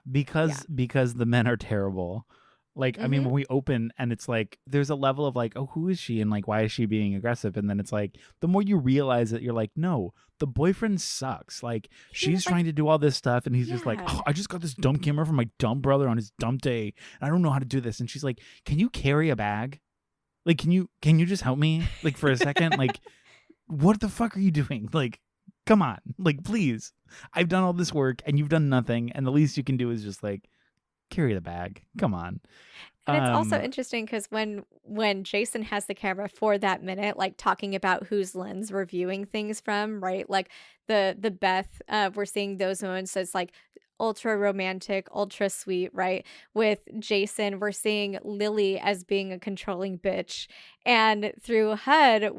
because the men are terrible. Like, I mean, Mhm. when we open and it's like there's a level of like, oh, who is she and like why is she being aggressive? And then it's like the more you realize it, you're like, no, the boyfriend sucks. Like He she's was like, trying to do all this stuff and he's just like, yeah. oh, I just got this dump camera from my dump brother on his dump day and I don't know how to do this. And she's like, can you carry a bag? Like, can you just help me like for a second? Like, what the fuck are you doing? Like, come on, like please. I've done all this work and you've done nothing, and the least you can do is just like carry the bag. Come on. And it's also Um, interesting because when Jason has the camera for that minute, like talking about whose lens we're viewing things from, right? Like the Beth, we're seeing those moments. So it's like ultra romantic, ultra sweet, right? With Jason, we're seeing Lily as being a controlling bitch, and through HUD,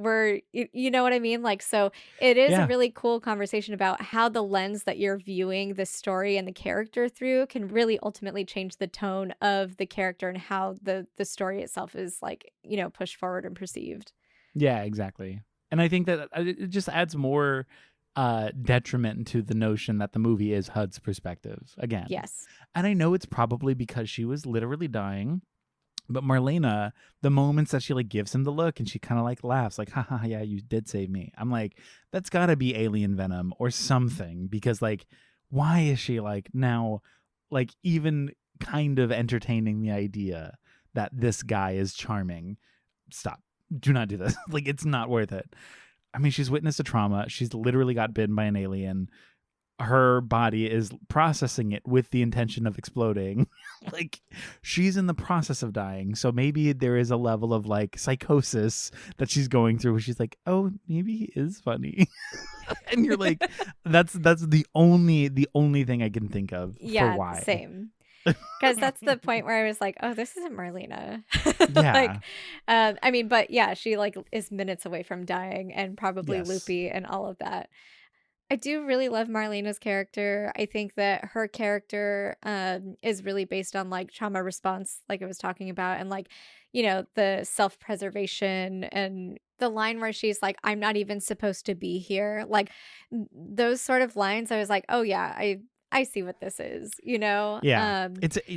you know what I mean? Like, so it is a yeah, really cool conversation about how the lens that you're viewing the story and the character through can really ultimately change the tone of the character and how the story itself is like, pushed forward and perceived. yeah, exactly. And I think that it just adds more detriment to the notion that the movie is HUD's perspective again. Yes. And I know it's probably because she was literally dying. But Marlena, the moments that she like gives him the look and she kind of like laughs, like, haha, yeah, you did save me. I'm like, that's gotta be alien venom or something because like, why is she like now, like even kind of entertaining the idea that this guy is charming? Stop. Do not do this. Like, it's not worth it. I mean, she's witnessed a trauma. She's literally got bitten by an alien. Her body is processing it with the intention of exploding. Like she's in the process of dying. So maybe there is a level of like psychosis that she's going through where she's like, oh, maybe he is funny. And you're like, that's the only thing I can think of for Yeah, why. same. Because that's the point where I was like, oh, this isn't Marlena. Yeah. Like, I mean, but yeah, she like is minutes away from dying and probably Yes. loopy and all of that. I do really love Marlena's character. I think that her character is really based on like trauma response, like I was talking about, and like, the self preservation and the line where she's like, I'm not even supposed to be here. Like those sort of lines, I was like, oh, yeah, I see what this is, you know? Yeah.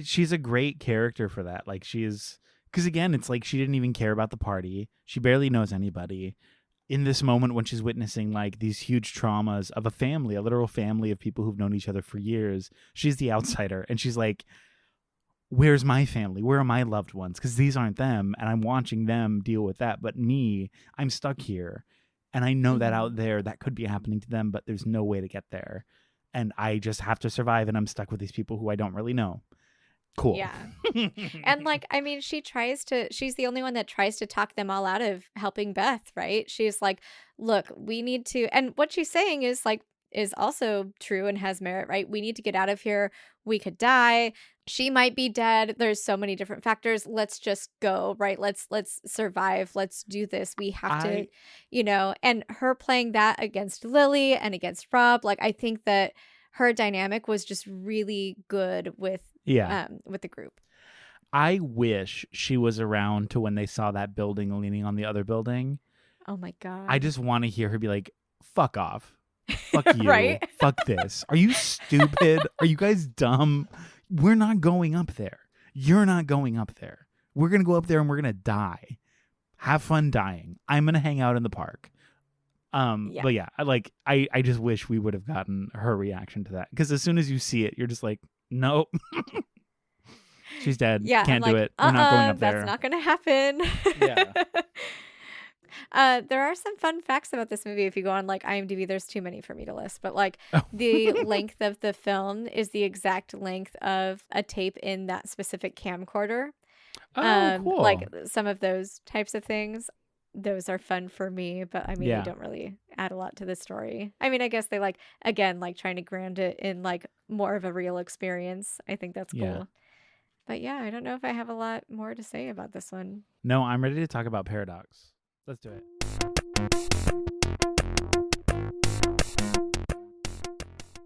She's a great character for that. Like she is, because again, it's like she didn't even care about the party. She barely knows anybody. In this moment when she's witnessing like these huge traumas of a family, a literal family of people who've known each other for years, she's the outsider and she's like, where's my family? Where are my loved ones? Because these aren't them and I'm watching them deal with that. But me, I'm stuck here. And I know that Mhm. out there that could be happening to them, but there's no way to get there. And I just have to survive and I'm stuck with these people who I don't really know. Cool. Yeah. And like, I mean, she's the only one that tries to talk them all out of helping Beth, right? She's like, look, we need to, and what she's saying is like, is also true and has merit, right? We need to get out of here. We could die. She might be dead. There's so many different factors. Let's just go, right? Let's survive. Let's do this. We have to, I and her playing that against Lily and against Rob, like I think that her dynamic was just really good yeah. with the group. I wish she was around to when they saw that building leaning on the other building. Oh my I God. just want to hear her be like, fuck off. Fuck you. Right? Fuck this. Are you stupid? Are you guys dumb? We're not going up there. You're not going up there. We're going to go up there and we're going to die. Have fun dying. I'm going to hang out in the park. Yeah. But yeah, I just wish we would have gotten her reaction to that. Because as soon as you see it, you're just like, nope. She's dead. Yeah. Can't I'm do like, it. We're not going up there. that's not going to happen. Yeah. There are some fun facts about this movie. If you go on like IMDb, there's too many for me to list, but like Oh. the length of the film is the exact length of a tape in that specific camcorder. Oh, cool. Like some of those types of things, those are fun for me, but I mean, Yeah. they don't really add a lot to the story. I mean, I guess they like, again, like trying to ground it in like more of a real experience. I think that's cool. Yeah. But yeah, I don't know if I have a lot more to say about this one. No, I'm ready to talk about Paradox. Let's do it.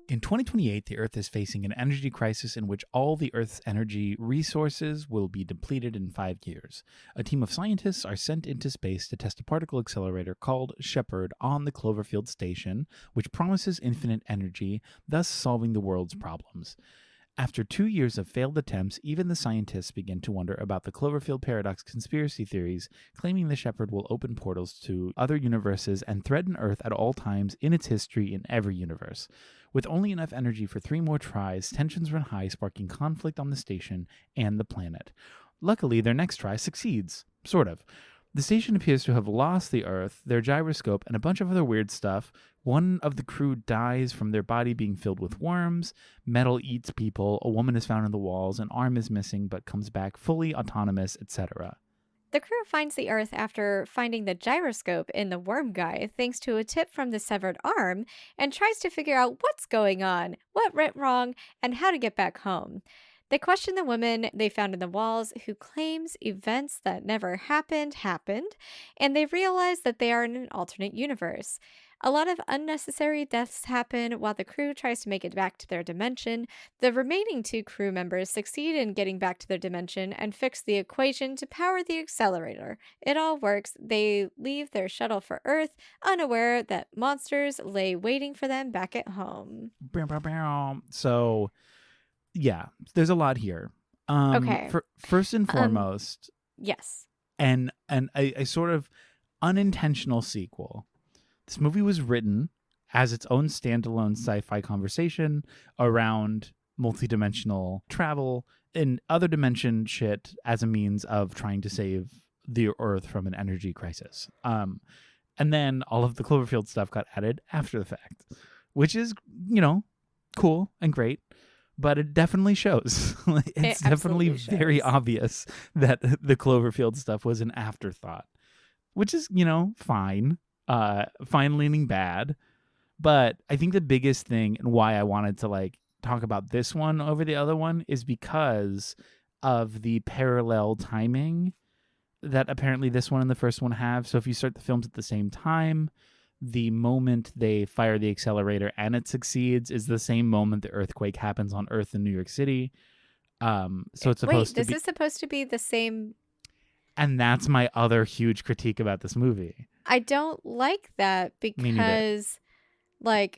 In 2028, the Earth is facing an energy crisis in which all the Earth's energy resources will be depleted in 5 years. A team of scientists are sent into space to test a particle accelerator called Shepard on the Cloverfield station, which promises infinite energy, thus solving the world's problems. After 2 years of failed attempts, even the scientists begin to wonder about the Cloverfield Paradox conspiracy theories, claiming the Shepherd will open portals to other universes and threaten Earth at all times in its history in every universe. With only enough energy for 3 more tries, tensions run high, sparking conflict on the station and the planet. Luckily, their next try succeeds. Sort of. The station appears to have lost the Earth, their gyroscope, and a bunch of other weird stuff. One of the crew dies from their body being filled with worms. Metal eats people. A woman is found in the walls. An arm is missing but comes back fully autonomous, etc. The crew finds the Earth after finding the gyroscope in the worm guy thanks to a tip from the severed arm and tries to figure out what's going on, what went wrong, and how to get back home. They question the woman they found in the walls who claims events that never happened, and they realize that they are in an alternate universe. A lot of unnecessary deaths happen while the crew tries to make it back to their dimension. The remaining 2 crew members succeed in getting back to their dimension and fix the equation to power the accelerator. It all works. They leave their shuttle for Earth, unaware that monsters lay waiting for them back at home. So, yeah, there's a lot here. Okay. First and foremost, Yes. and a sort of unintentional sequel. This movie was written as its own standalone sci-fi conversation around multidimensional travel and other dimension shit as a means of trying to save the Earth from an energy crisis. And then all of the Cloverfield stuff got added after the fact, which is, cool and great. But it definitely shows. It's definitely very obvious that the Cloverfield stuff was an afterthought, which is, fine. Fine leaning bad. But I think the biggest thing and why I wanted to talk about this one over the other one is because of the parallel timing that apparently this one and the first one have. So if you start the films at the same time, the moment they fire the accelerator and it succeeds is the same moment the earthquake happens on Earth in New York City. So it's supposed to be... This is supposed to be the same... And that's my other huge critique about this movie. I don't like that because, I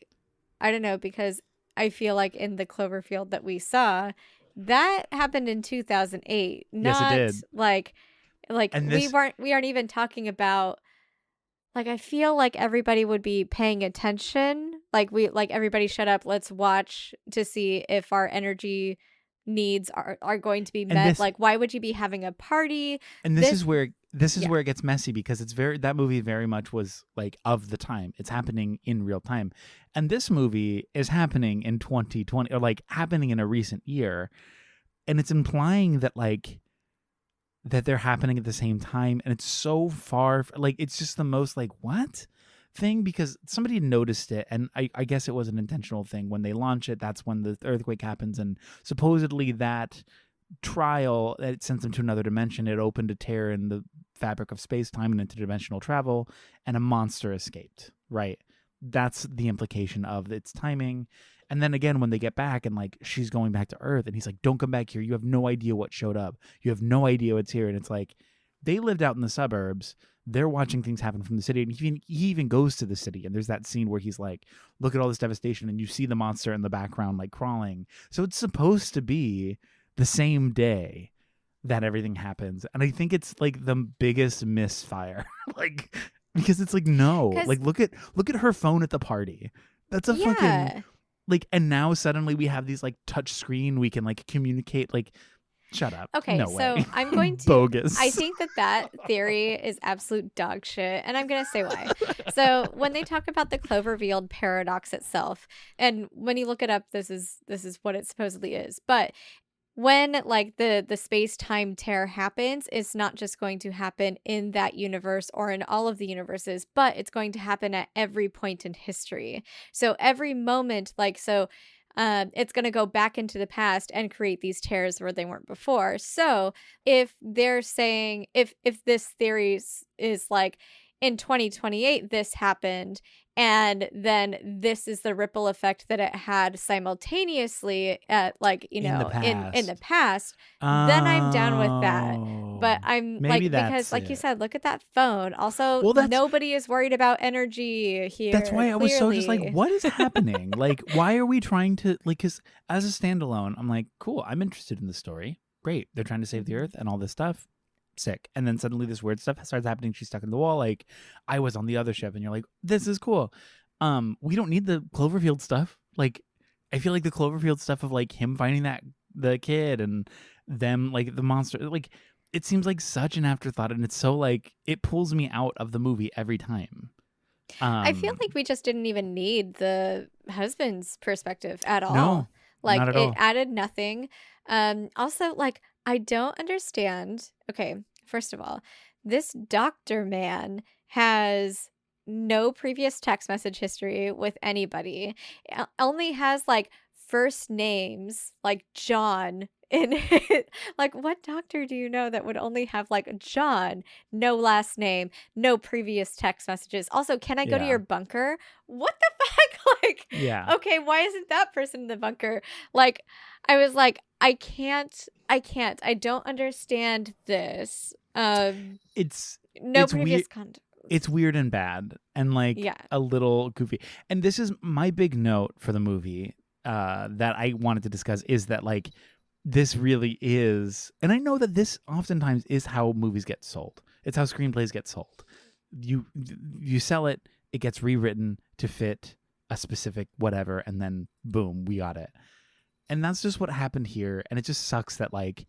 don't know, because I feel like in the Cloverfield that we saw, that happened in 2008. Yes, it did. And we aren't even talking about, I feel like everybody would be paying attention. Everybody shut up, let's watch to see if our energy needs are going to be met. Why would you be having a party? And this is where it gets messy, because that movie very much was of the time. It's happening in real time. And this movie is happening in 2020, or happening in a recent year. And it's implying that that they're happening at the same time. And it's so far, it's just the most what thing, because somebody noticed it, and I guess it was an intentional thing. When they launch it, that's when the earthquake happens, and supposedly that trial, it sends them to another dimension. It opened a tear in the fabric of space-time and interdimensional travel, and a monster escaped, right? that's the implication of its timing. And then again, when they get back and like she's going back to Earth and he's like, don't come back here. You have no idea what showed up. You have no idea what's here. And it's like, they lived out in the suburbs. They're watching things happen from the city. And he even goes to the city. And there's that scene where he's like, look at all this devastation. And you see the monster in the background, like crawling. So it's supposed to be the same day that everything happens. And I think it's like the biggest misfire. Like, because it's like, no, like look at her phone at the party. That's a fucking like, and now suddenly we have these like touch screen. We can like communicate, like, shut up. Okay, no so way. I'm going to bogus. I think that theory is absolute dog shit, and I'm going to say why. So when they talk about the Cloverfield paradox itself, and when you look it up, this is what it supposedly is. But when like the space-time tear happens, it's not just going to happen in that universe or in all of the universes, but it's going to happen at every point in history. So every moment, like, so it's going to go back into the past and create these tears where they weren't before. So if they're saying, if this theory is like, in 2028 this happened, and then this is the ripple effect that it had simultaneously at, like, you know, in the past, then I'm down with that. But I'm like, because like you said, look at that phone. Also, nobody is worried about energy here. That's why I was so just like, what is happening? Like, why are we trying to, like, because as a standalone, I'm like, cool, I'm interested in the story. Great. They're trying to save the Earth and all this stuff. Sick. And then suddenly this weird stuff starts happening. She's stuck in the wall. Like, I was on the other ship, and you're like, this is cool. We don't need the Cloverfield stuff. Like, I feel like the Cloverfield stuff of like him finding the kid and them, like, the monster, like, it seems like such an afterthought, and it's so like, it pulls me out of the movie every time. I feel like we just didn't even need the husband's perspective at all. No, like, not at it all. added nothing. Also, like, I don't understand. Okay, first of all, this doctor man has no previous text message history with anybody. Only has like first names like John in it. Like, what doctor do you know that would only have like John, no last name, no previous text messages? Also, can I go to your bunker? What the fuck? Like, okay, why isn't that person in the bunker? Like, I was like, I can't. I don't understand this. It's previous contact. It's weird and bad and like a little goofy. And this is my big note for the movie that I wanted to discuss, is that like, this really is, and I know that this oftentimes is how movies get sold. It's how screenplays get sold. You sell it, it gets rewritten to fit a specific whatever, and then boom, we got it. And that's just what happened here. And it just sucks that like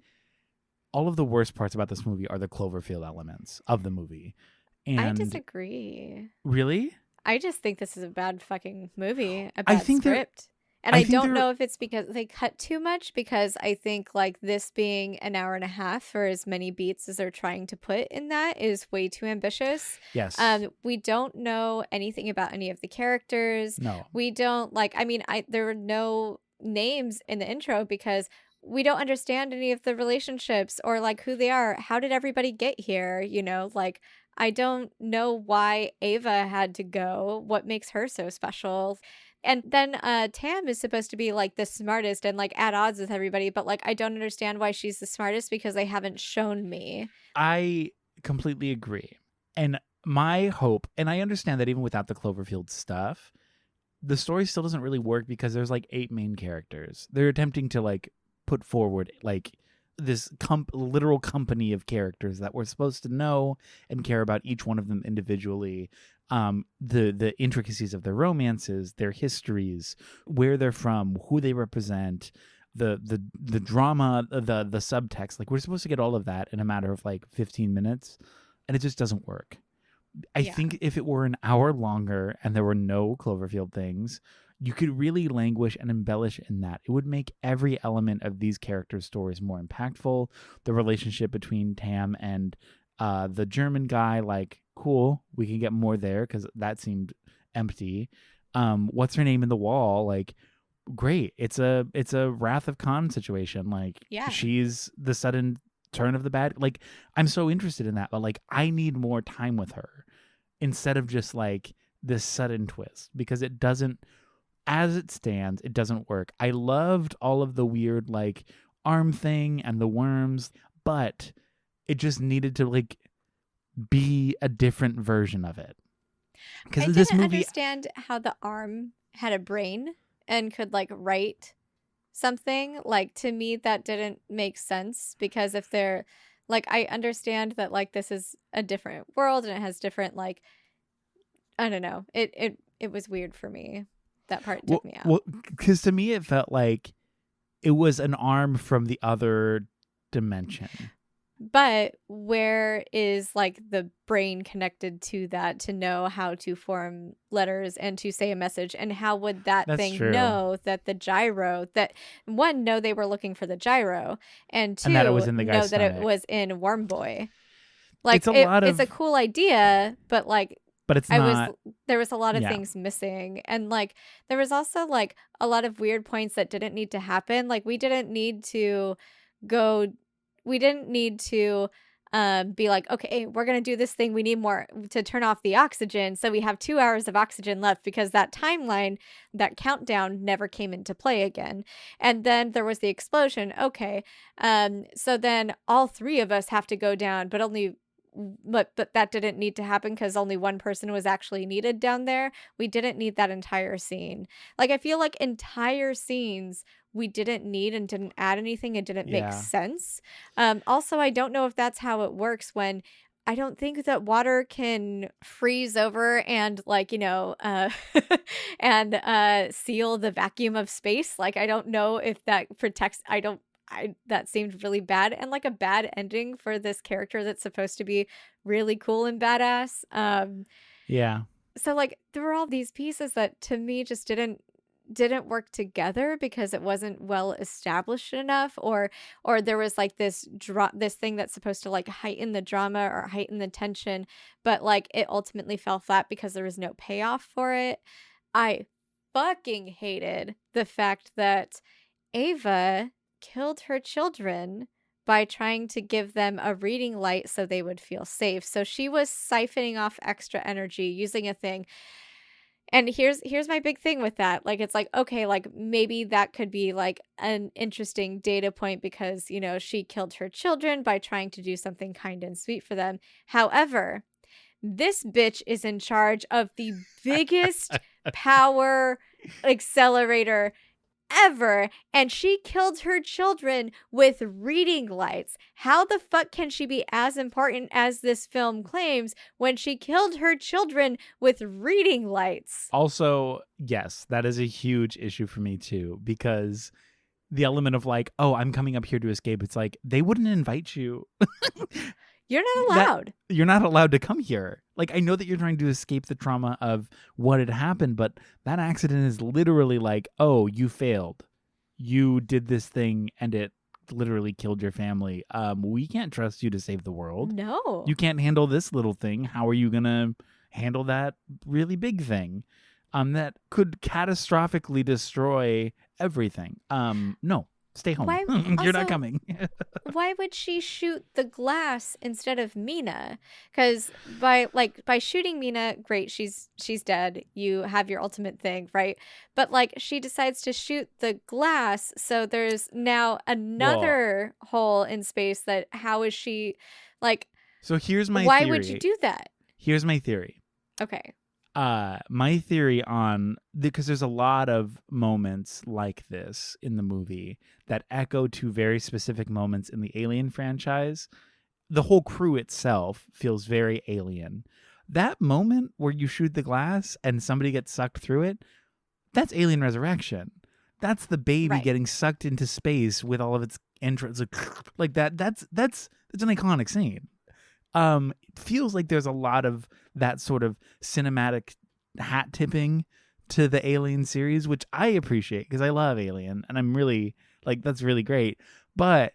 all of the worst parts about this movie are the Cloverfield elements of the movie. And I disagree. Really? I just think this is a bad fucking movie, a bad script. And I don't know if it's because they cut too much, because I think like this being an hour and a half for as many beats as they're trying to put in that is way too ambitious. Yes. We don't know anything about any of the characters. No. We don't there were no names in the intro because we don't understand any of the relationships or like who they are. How did everybody get here? You know, like, I don't know why Ava had to go. What makes her so special? And then Tam is supposed to be like the smartest and like at odds with everybody, but like I don't understand why she's the smartest because they haven't shown me. I completely agree. And my hope, and I understand that even without the Cloverfield stuff, the story still doesn't really work because there's like 8 main characters. They're attempting to like put forward like this literal company of characters that we're supposed to know and care about each one of them individually. The intricacies of their romances, their histories, where they're from, who they represent, the drama, the subtext. Like, we're supposed to get all of that in a matter of like 15 minutes, and it just doesn't work. I think if it were an hour longer and there were no Cloverfield things, you could really languish and embellish in that. It would make every element of these characters' stories more impactful. The relationship between Tam and the German guy, like, cool, we can get more there because that seemed empty. What's her name in the wall? Like, great. It's a Wrath of Khan situation. Like, she's the sudden turn of the bad. Like, I'm so interested in that, but like, I need more time with her instead of just like this sudden twist because it doesn't, as it stands, it doesn't work. I loved all of the weird like arm thing and the worms, but it just needed to like be a different version of it. I Because this didn't movie, understand how the arm had a brain and could like write something. Like to me that didn't make sense because if they're like I understand that like this is a different world and it has different like I don't know. It was weird for me. That part took me out. well, because to me it felt like it was an arm from the other dimension. But where is like the brain connected to that to know how to form letters and to say a message? And how would that That's thing true. know that the gyro that one, know they were looking for the gyro, and two, And that it was in the know guy's that it stomach. was in Worm Boy? Like It's a lot it's of, a cool idea, but like but it's not. there was a lot of Yeah. things missing. And like there was also like a lot of weird points that didn't need to happen. Like we didn't need to go we didn't need to be like, okay, we're going to do this thing. We need more to turn off the oxygen. So we have 2 hours of oxygen left because that timeline, that countdown never came into play again. And then there was the explosion. Okay. So then all three of us have to go down, but that didn't need to happen because only one person was actually needed down there. We didn't need that entire scene. Like, I feel like entire scenes we didn't need and didn't add anything. It didn't make Yeah. sense. Also, I don't know if that's how it works when I don't think that water can freeze over and like, and seal the vacuum of space. Like, I don't know if that protects, that seemed really bad and like a bad ending for this character that's supposed to be really cool and badass. Yeah. So like there were all these pieces that to me just didn't work together because it wasn't well established enough, or there was like this thing that's supposed to like heighten the drama or heighten the tension, but like it ultimately fell flat because there was no payoff for it. I fucking hated the fact that Ava killed her children by trying to give them a reading light so they would feel safe. So she was siphoning off extra energy using a thing. And here's my big thing with that. Like it's like, okay, like maybe that could be like an interesting data point because, she killed her children by trying to do something kind and sweet for them. However, this bitch is in charge of the biggest power accelerator ever, and she killed her children with reading lights. How the fuck can she be as important as this film claims when she killed her children with reading lights? Also, yes, that is a huge issue for me too, because the element of like, oh, I'm coming up here to escape. It's like they wouldn't invite you. You're not allowed. You're not allowed to come here. Like, I know that you're trying to escape the trauma of what had happened, but that accident is literally like, oh, you failed. You did this thing and it literally killed your family. We can't trust you to save the world. No. You can't handle this little thing. How are you going to handle that really big thing? That could catastrophically destroy everything. No. Stay home. You're not coming. Why would she shoot the glass instead of Mina? Because by shooting Mina, great, she's dead. You have your ultimate thing, right? But like she decides to shoot the glass, so there's now another hole in space. That how is she like? So here's my why theory. would you do that? Here's my theory. Okay. My theory on because there's a lot of moments like this in the movie that echo to very specific moments in the Alien franchise. The whole crew itself feels very Alien. That moment where you shoot the glass and somebody gets sucked through it, that's Alien Resurrection. That's the baby getting sucked into space with all of its entrance like that. That's an iconic scene. It feels like there's a lot of that sort of cinematic hat tipping to the Alien series, which I appreciate because I love Alien and I'm really like, that's really great, but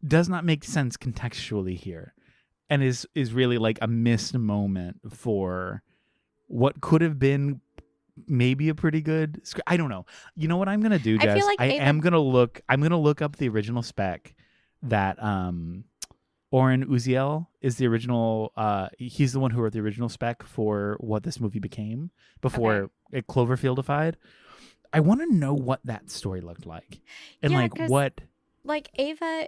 does not make sense contextually here and is really like a missed moment for what could have been maybe a pretty good script. I don't know. You know what I'm going to do, Jess? I feel like I'm going to look up the original spec that Oren Uziel is the original. He's the one who wrote the original spec for what this movie became Okay. before it Cloverfieldified. I want to know what that story looked like, and Yeah, like because what. like Ava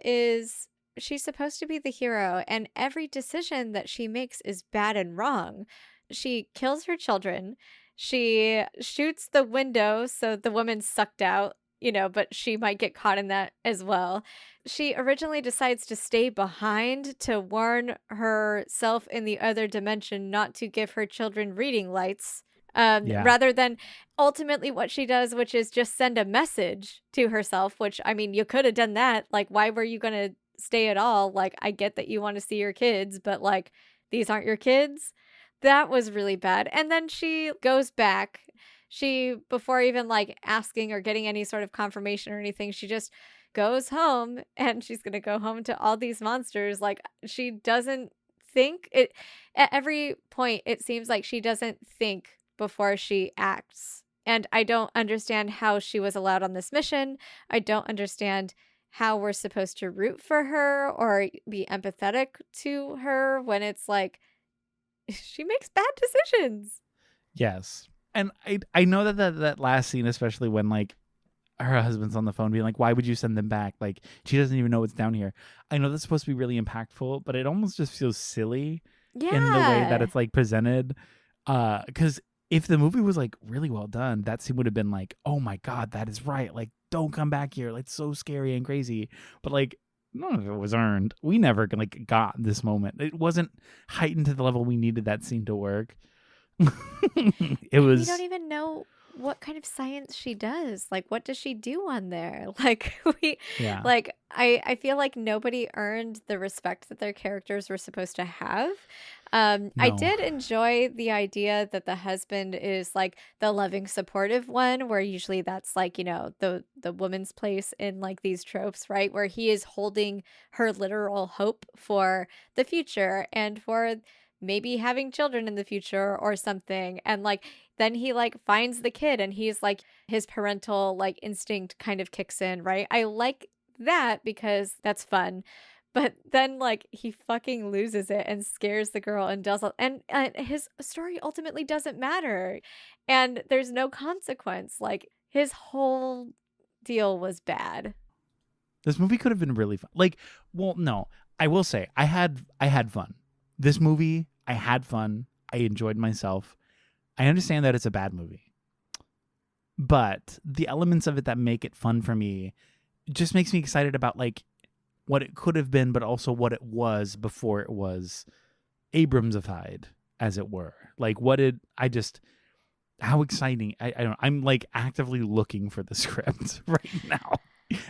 she's supposed to be the hero, and every decision that she makes is bad and wrong. She kills her children. She shoots the window so the woman's sucked out, but she might get caught in that as well. She originally decides to stay behind to warn herself in the other dimension not to give her children reading lights. Yeah, Rather than ultimately what she does, which is just send a message to herself, which I mean, you could have done that. Like, why were you going to stay at all? Like, I get that you want to see your kids, but like, these aren't your kids. That was really bad. And then she goes back. She, before even like asking or getting any sort of confirmation or anything, she just goes home and she's going to go home to all these monsters. Like, she doesn't think it at every point. It seems like she doesn't think before she acts. And I don't understand how she was allowed on this mission. I don't understand how we're supposed to root for her or be empathetic to her when it's like she makes bad decisions. yes, and I know that last scene, especially when like her husband's on the phone being like, "Why would you send them back?" Like she doesn't even know what's down here. I know that's supposed to be really impactful, but it almost just feels silly in the way that Yeah. it's like presented. Because if the movie was like really well done, that scene would have been like, "Oh my god, that is right! Like, don't come back here! Like, so scary and crazy." But like, none of it was earned. We never like got this moment. It wasn't heightened to the level we needed that scene to work. It And we don't was, even know what kind of science she does. Like, what does she do on there? Like, yeah, I feel like nobody earned the respect that their characters were supposed to have. I no, did enjoy the idea that the husband is like the loving, supportive one, where usually that's like, the woman's place in like these tropes, right? Where he is holding her literal hope for the future and for maybe having children in the future or something. And like then he like finds the kid and he's like his parental like instinct kind of kicks in, right? I like that because that's fun. But then like he fucking loses it and scares the girl and does and his story ultimately doesn't matter. And there's no consequence. Like his whole deal was bad. this movie could have been really fun. Like, well, no, I will say I had fun. This movie, I had fun. I enjoyed myself. I understand that it's a bad movie, but the elements of it that make it fun for me just makes me excited about like what it could have been, but also what it was before it was Abramsified, as it were. Like, what did I just? How exciting! I don't. I'm like actively looking for the script right now,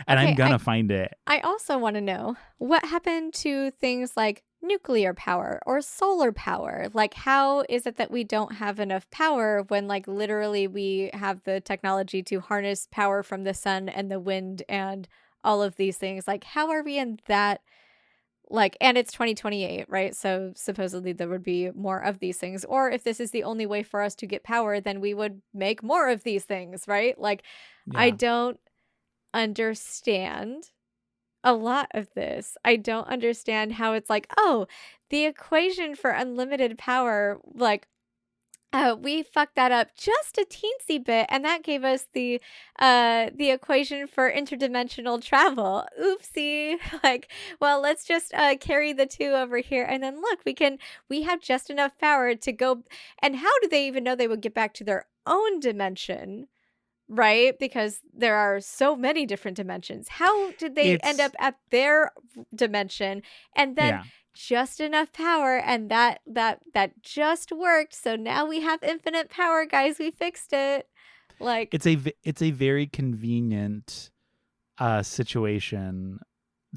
and I'm Okay, gonna find it. I also want to know what happened to things like nuclear power or solar power. Like, how is it that we don't have enough power when, like, literally we have the technology to harness power from the sun and the wind and all of these things? Like, how are we in that? Like, and it's 2028, right? So supposedly there would be more of these things. Or if this is the only way for us to get power, then we would make more of these things, right? Like, I Yeah, don't understand a lot of this. I don't understand how it's like, oh, the equation for unlimited power, like, we fucked that up just a teensy bit, and that gave us the equation for interdimensional travel. Oopsie. Like, well, let's just carry the two over here, and then look, we have just enough power to go. And how do they even know they would get back to their own dimension? Right? Because there are so many different dimensions. How did they end it's up at their dimension and then yeah, just enough power and that just worked. So now we have infinite power, guys. We fixed it. Like, it's a very convenient situation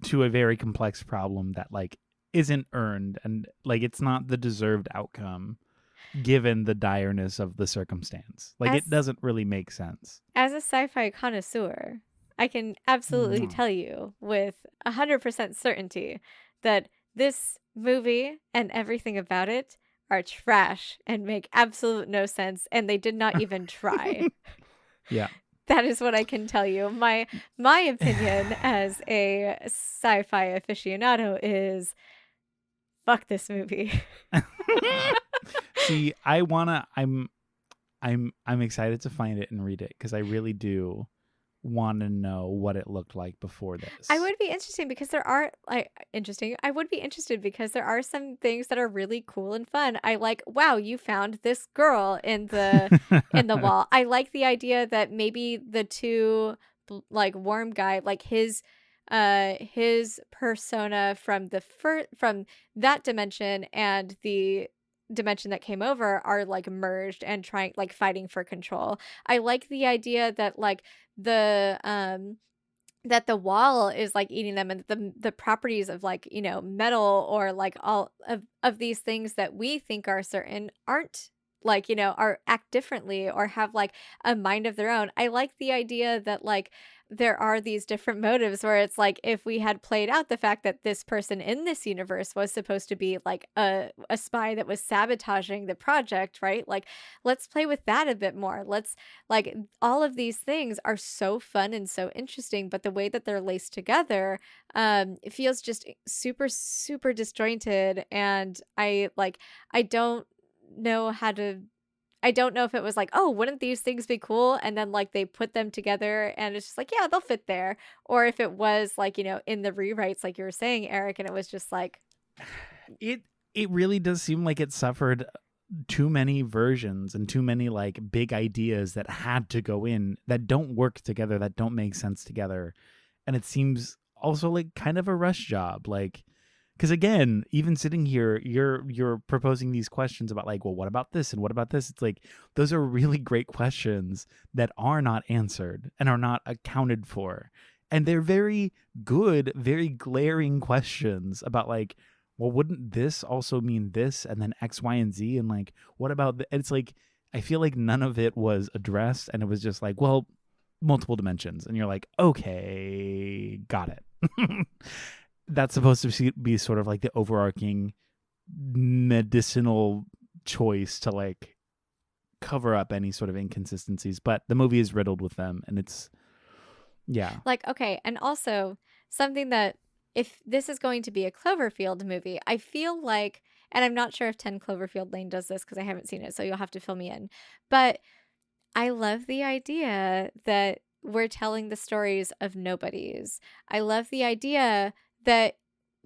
to a very complex problem that like isn't earned, and like it's not the deserved outcome given the direness of the circumstance. Like it as doesn't really make sense. as a sci-fi connoisseur, I can absolutely Mwah. tell you with 100% certainty that this movie and everything about it are trash and make absolute no sense, and they did not even try. Yeah. That is what I can tell you. My opinion as a sci-fi aficionado is fuck this movie. See, I'm excited to find it and read it because I really do want to know what it looked like before this. I would be interesting because there are interesting. I would be interested because there are some things that are really cool and fun. I like, wow, you found this girl in the wall. I like the idea that maybe the two like worm guy, like his persona from from that dimension and the dimension that came over are like merged and trying like fighting for control. I like the idea that like the that the wall is like eating them, and the properties of like, you know, metal or like all of these things that we think are certain aren't, like, you know, are act differently or have like a mind of their own. I like the idea that like there are these different motives where it's like if we had played out the fact that this person in this universe was supposed to be like a spy that was sabotaging the project, right? Like let's play with that a bit more. Let's like all of these things are so fun and so interesting, but the way that they're laced together it feels just super super disjointed, and I don't know how to I don't know if it was like, oh, wouldn't these things be cool? And then like they put them together and it's just like, yeah, they'll fit there. Or if it was like, you know, in the rewrites, like you were saying, Eric, and it was just like it really does seem like it suffered too many versions and too many like big ideas that had to go in that don't work together, that don't make sense together. And it seems also like kind of a rush job. Like, because again, even sitting here, you're proposing these questions about like, well, what about this and what about this? It's like those are really great questions that are not answered and are not accounted for, and they're very good, very glaring questions about like, well, wouldn't this also mean this and then X, Y, and Z, and like, what about? It's like I feel like none of it was addressed, and it was just like, well, multiple dimensions, and you're like, okay, got it. That's supposed to be sort of like the overarching medicinal choice to like cover up any sort of inconsistencies, but the movie is riddled with them, and it's like, okay, and also something that if this is going to be a Cloverfield movie, I feel like, and I'm not sure if 10 Cloverfield Lane does this because I haven't seen it, so you'll have to fill me in, but I love the idea that we're telling the stories of nobodies. I love the idea that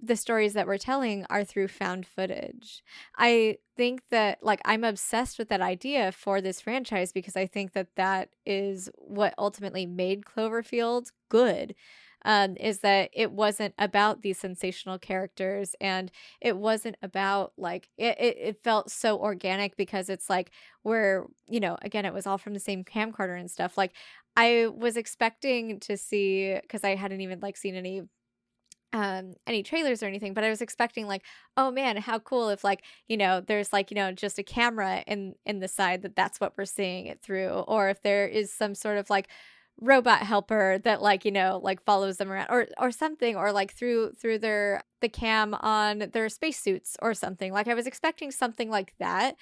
the stories that we're telling are through found footage. I think that like I'm obsessed with that idea for this franchise because I think that that is what ultimately made Cloverfield good. Is that it wasn't about these sensational characters, and it wasn't about like it felt so organic because it's like we're, you know, again, it was all from the same camcorder and stuff. Like I was expecting to see, because I hadn't even like seen any trailers or anything, but I was expecting like, oh man, how cool if like, you know, there's like, you know, just a camera in the side that's what we're seeing it through, or if there is some sort of like robot helper that like, you know, like follows them around or something, or like through the cam on their spacesuits or something. Like I was expecting something like that.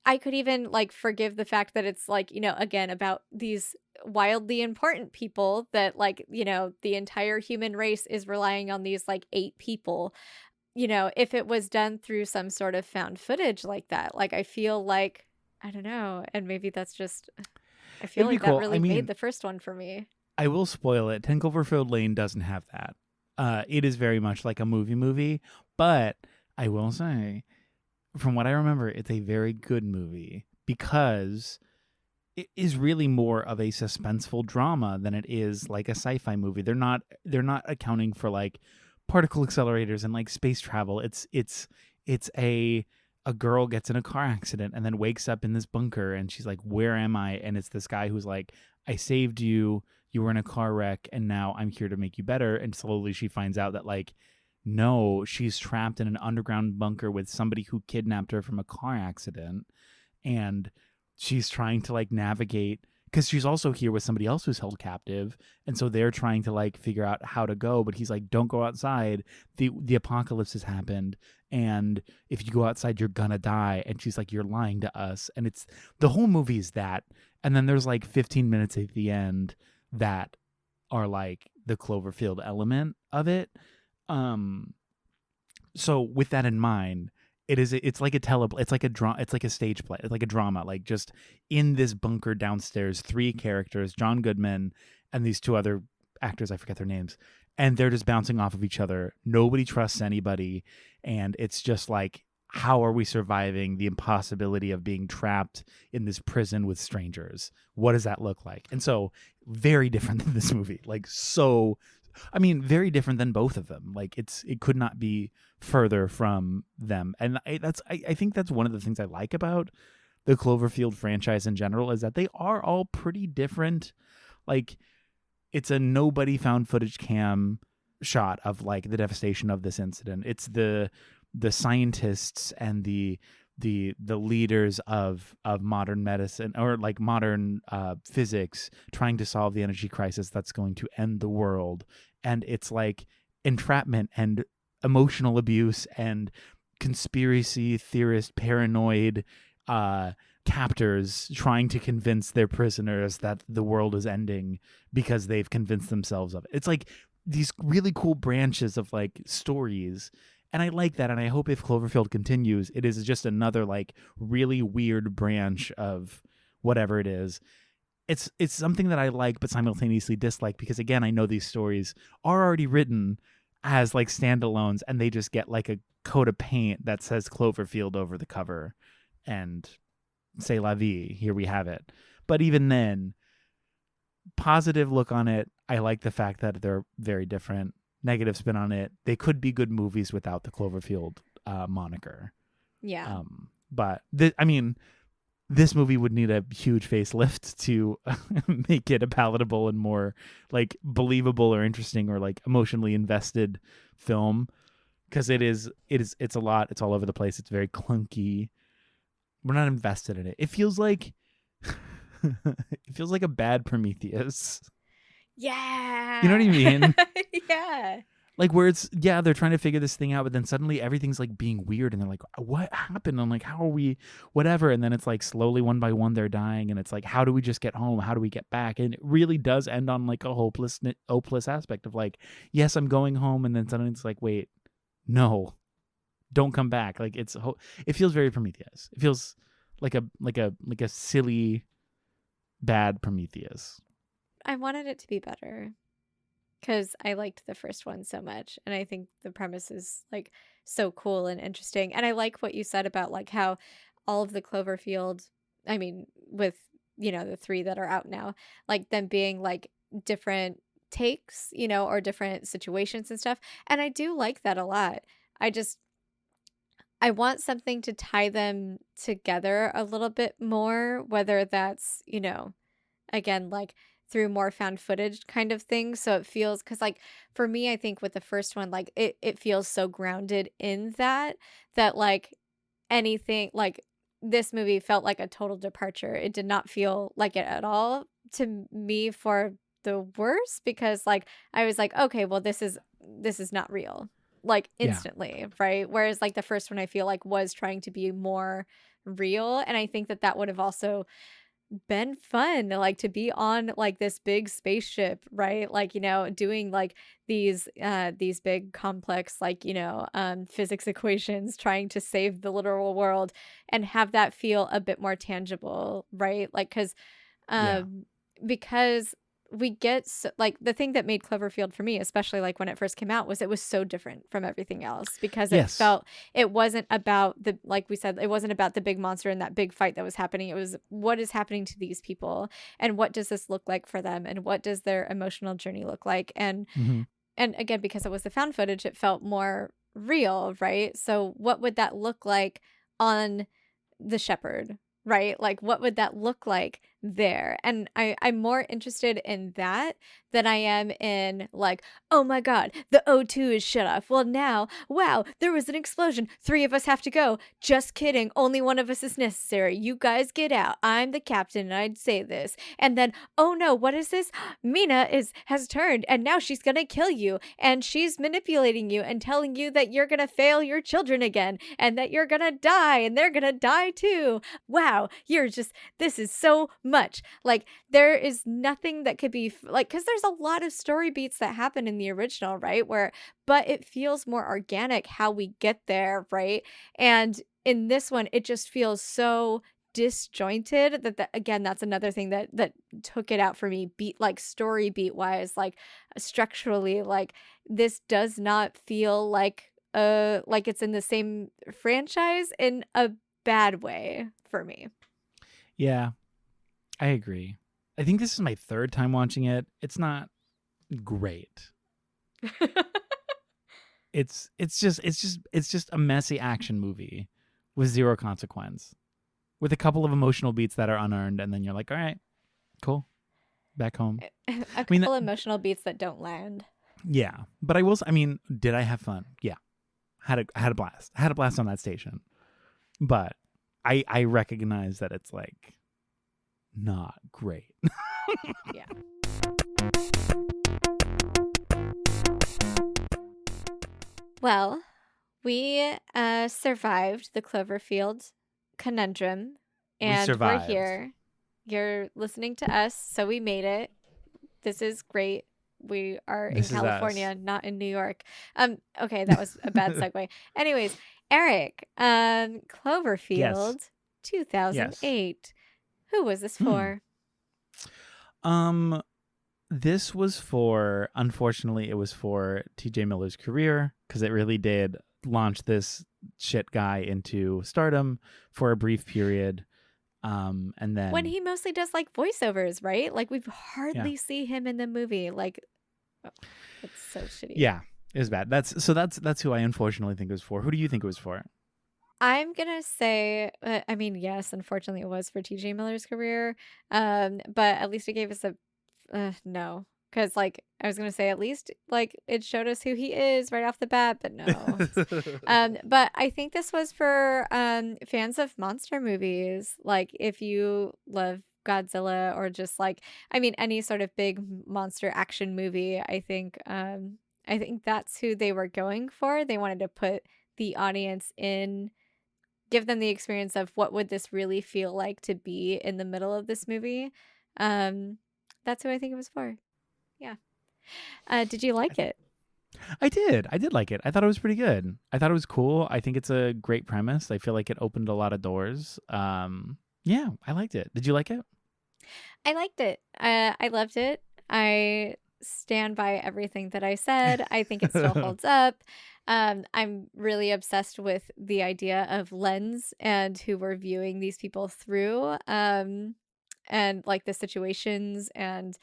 I could even like forgive the fact that it's like, you know, again, about these wildly important people that like, you know, the entire human race is relying on these like 8 people. You know, if it was done through some sort of found footage like that, like I feel like, I don't know, and maybe that's just, I feel it'd be like that cool. really made the first one for me. I will spoil it. 10 Cloverfield Lane doesn't have that. It is very much like a movie, but I will say, from what I remember, it's a very good movie because it is really more of a suspenseful drama than it is like a sci-fi movie. They're not accounting for like particle accelerators and like space travel. It's a girl gets in a car accident and then wakes up in this bunker and she's like, where am I? And it's this guy who's like, I saved you. You were in a car wreck and now I'm here to make you better. And slowly she finds out that like, no, she's trapped in an underground bunker with somebody who kidnapped her from a car accident. And she's trying to like navigate because she's also here with somebody else who's held captive. And so they're trying to like figure out how to go. But he's like, don't go outside. The apocalypse has happened. And if you go outside, you're gonna die. And she's like, you're lying to us. And it's the whole movie is that. And then there's like 15 minutes at the end that are like the Cloverfield element of it. So with that in mind, it's like a it's like a drama, it's like a stage play, it's like a drama, like just in this bunker downstairs, three characters, John Goodman and these two other actors, I forget their names, and they're just bouncing off of each other. Nobody trusts anybody, and it's just like, how are we surviving the impossibility of being trapped in this prison with strangers? What does that look like? And so very different than this movie, like, so I mean, very different than both of them. Like, it could not be further from them. And I think that's one of the things I like about the Cloverfield franchise in general, is that they are all pretty different. Like, it's a nobody found footage cam shot of like the devastation of this incident. It's the scientists and the leaders of modern medicine, or like modern physics, trying to solve the energy crisis that's going to end the world. And it's like entrapment and emotional abuse and conspiracy theorist, paranoid captors trying to convince their prisoners that the world is ending because they've convinced themselves of it. It's like these really cool branches of like stories. And I like that, and I hope if Cloverfield continues, it is just another like really weird branch of whatever it is. It's something that I like but simultaneously dislike, because again, I know these stories are already written as like standalones, and they just get like a coat of paint that says Cloverfield over the cover, and c'est la vie, here we have it. But even then, positive look on it, I like the fact that they're very different. Negative spin on it, they could be good movies without the Cloverfield moniker. Yeah. But I mean, this movie would need a huge facelift to make it a palatable and more like believable or interesting or like emotionally invested film, because it's a lot. It's all over the place. It's very clunky. We're not invested in it. It feels like a bad Prometheus. Yeah. You know what I mean? Yeah. Like, where it's, yeah, they're trying to figure this thing out, but then suddenly everything's like being weird, and they're like, what happened? I'm like, how are we, whatever. And then it's like slowly one by one they're dying, and it's like, how do we just get home? How do we get back? And it really does end on like a hopeless aspect of like, yes, I'm going home, and then suddenly it's like, wait, no, don't come back. Like, it feels very Prometheus. It feels like a silly, bad Prometheus. I wanted it to be better because I liked the first one so much, and I think the premise is like so cool and interesting. And I like what you said about like how all of the Cloverfield, I mean, with the three that are out now, like them being like different takes, or different situations and stuff. And I do like that a lot. I want something to tie them together a little bit more, whether that's, again, like through more found footage kind of thing. So it feels, because like for me, I think with the first one, like it feels so grounded in that like anything, like this movie felt like a total departure. It did not feel like it at all to me, for the worse, because like I was like, okay, well, this is not real, like instantly, right? Whereas like the first one I feel like was trying to be more real, and I think that would have also been fun, like to be on like this big spaceship, right? Like, doing like these big complex like physics equations, trying to save the literal world, and have that feel a bit more tangible, right? Like because we get like the thing that made Cloverfield for me, especially like when it first came out, was it was so different from everything else, because it wasn't about like we said, it wasn't about the big monster and that big fight that was happening. It was, what is happening to these people, and what does this look like for them, and what does their emotional journey look like? And and again, because it was the found footage, it felt more real, right? So what would that look like on the shepherd, right? Like, what would that look like there? And I'm more interested in that than I am in like, oh my God, the O2 is shut off. Well, now, wow, there was an explosion. 3 of us have to go. Just kidding. Only one of us is necessary. You guys get out. I'm the captain, and I'd say this. And then, oh no, what is this? Mina has turned, and now she's gonna kill you, and she's manipulating you and telling you that you're gonna fail your children again, and that you're gonna die, and they're gonna die too. Wow, this is so much. Like, there is nothing that could be like, because there's a lot of story beats that happen in the original, right? But it feels more organic how we get there, right? And in this one, it just feels so disjointed that again, that's another thing that took it out for me, beat like story beat wise, like structurally, like this does not feel like it's in the same franchise in a bad way for me. Yeah, I agree. I think this is my third time watching it. It's not great. It's just a messy action movie with zero consequence, with a couple of emotional beats that are unearned, and then you're like, all right, cool, back home. A mean, couple emotional beats that don't land. Yeah, but I will. I mean, did I have fun? Yeah, had a blast. Had a blast on that station. But I recognize that it's like not great. Yeah. Well, we survived the Cloverfield conundrum, We and we're survived. here. You're listening to us, so we made it. This is great. We are in This is California, us. not in New York. Okay, that was a bad segue. Anyways, Eric, Yes. Cloverfield, Yes. 2008. Who was this Hmm. for? This was for, unfortunately, it was for TJ Miller's career, because it really did launch this shit guy into stardom for a brief period. And then When he mostly does like voiceovers, right? Like we yeah, hardly see him in the movie. Like, oh, it's so shitty. yeah, it was bad. That's who I unfortunately think it was for. Who do you think it was for? I'm gonna say, I mean, yes, unfortunately, it was for TJ Miller's career. But at least it gave us a no, because like I was gonna say, at least like it showed us who he is right off the bat, but no. But I think this was for fans of monster movies. Like if you love Godzilla or just like, I mean, any sort of big monster action movie, I think that's who they were going for. They wanted to put the audience in, give them the experience of what would this really feel like to be in the middle of this movie. Um, that's who I think it was for. Yeah. Did you like it? I did. I did like it. I thought it was pretty good. I thought it was cool. I think it's a great premise. I feel like it opened a lot of doors. Yeah, I liked it. Did you like it? I liked it. I loved it. I stand by everything that I said. I think it still holds up. I'm really obsessed with the idea of lens and who we're viewing these people through, and like the situations. And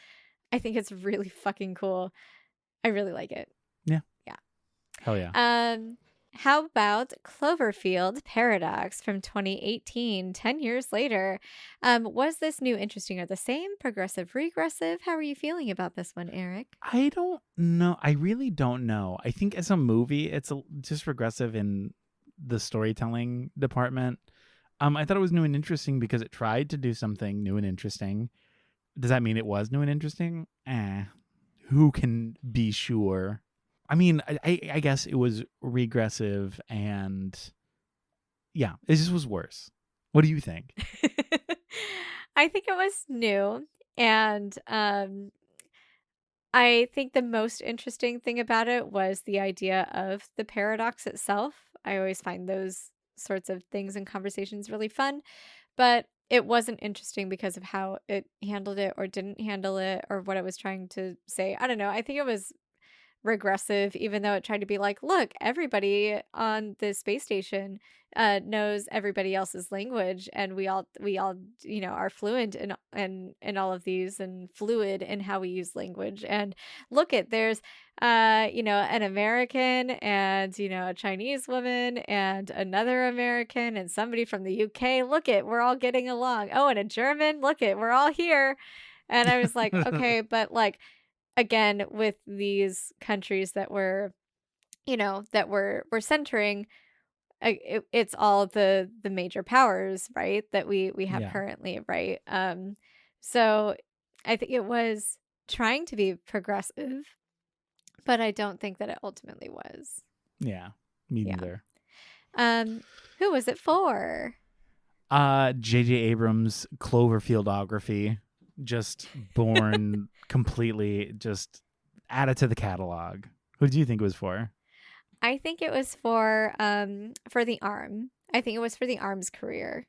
I think it's really fucking cool. I really like it. Yeah. Yeah. Hell yeah. How about Cloverfield Paradox from 2018, 10 years later? Was this new, interesting, or the same? Progressive, regressive? How are you feeling about this one, Eric? I don't know. I really don't know. I think as a movie, it's just regressive in the storytelling department. I thought it was new and interesting because it tried to do something new and interesting. Does that mean it was new and interesting? Who can be sure? I mean, I guess it was regressive, and yeah, it just was worse. What do you think? I think it was new. And I think the most interesting thing about it was the idea of the paradox itself. I always find those sorts of things and conversations really fun, but it wasn't interesting because of how it handled it or didn't handle it or what it was trying to say. I don't know. I think it was regressive, even though it tried to be like, look, everybody on the space station knows everybody else's language, and we all are fluent in all of these and fluid in how we use language. And look at, there's an American and a Chinese woman and another American and somebody from the UK. Look at, we're all getting along. Oh, and a German. Look at, we're all here. And I was like, okay, but like, again, with these countries that we're centering, it's all the major powers, right, that we have Yeah, currently, right? So I think it was trying to be progressive, but I don't think that it ultimately was. yeah, me Yeah. neither. um who was it for? J.J. Abrams' Cloverfieldography, just born completely, just added to the catalog. Who do you think it was for? I think it was for the arm. I think it was for the arm's career.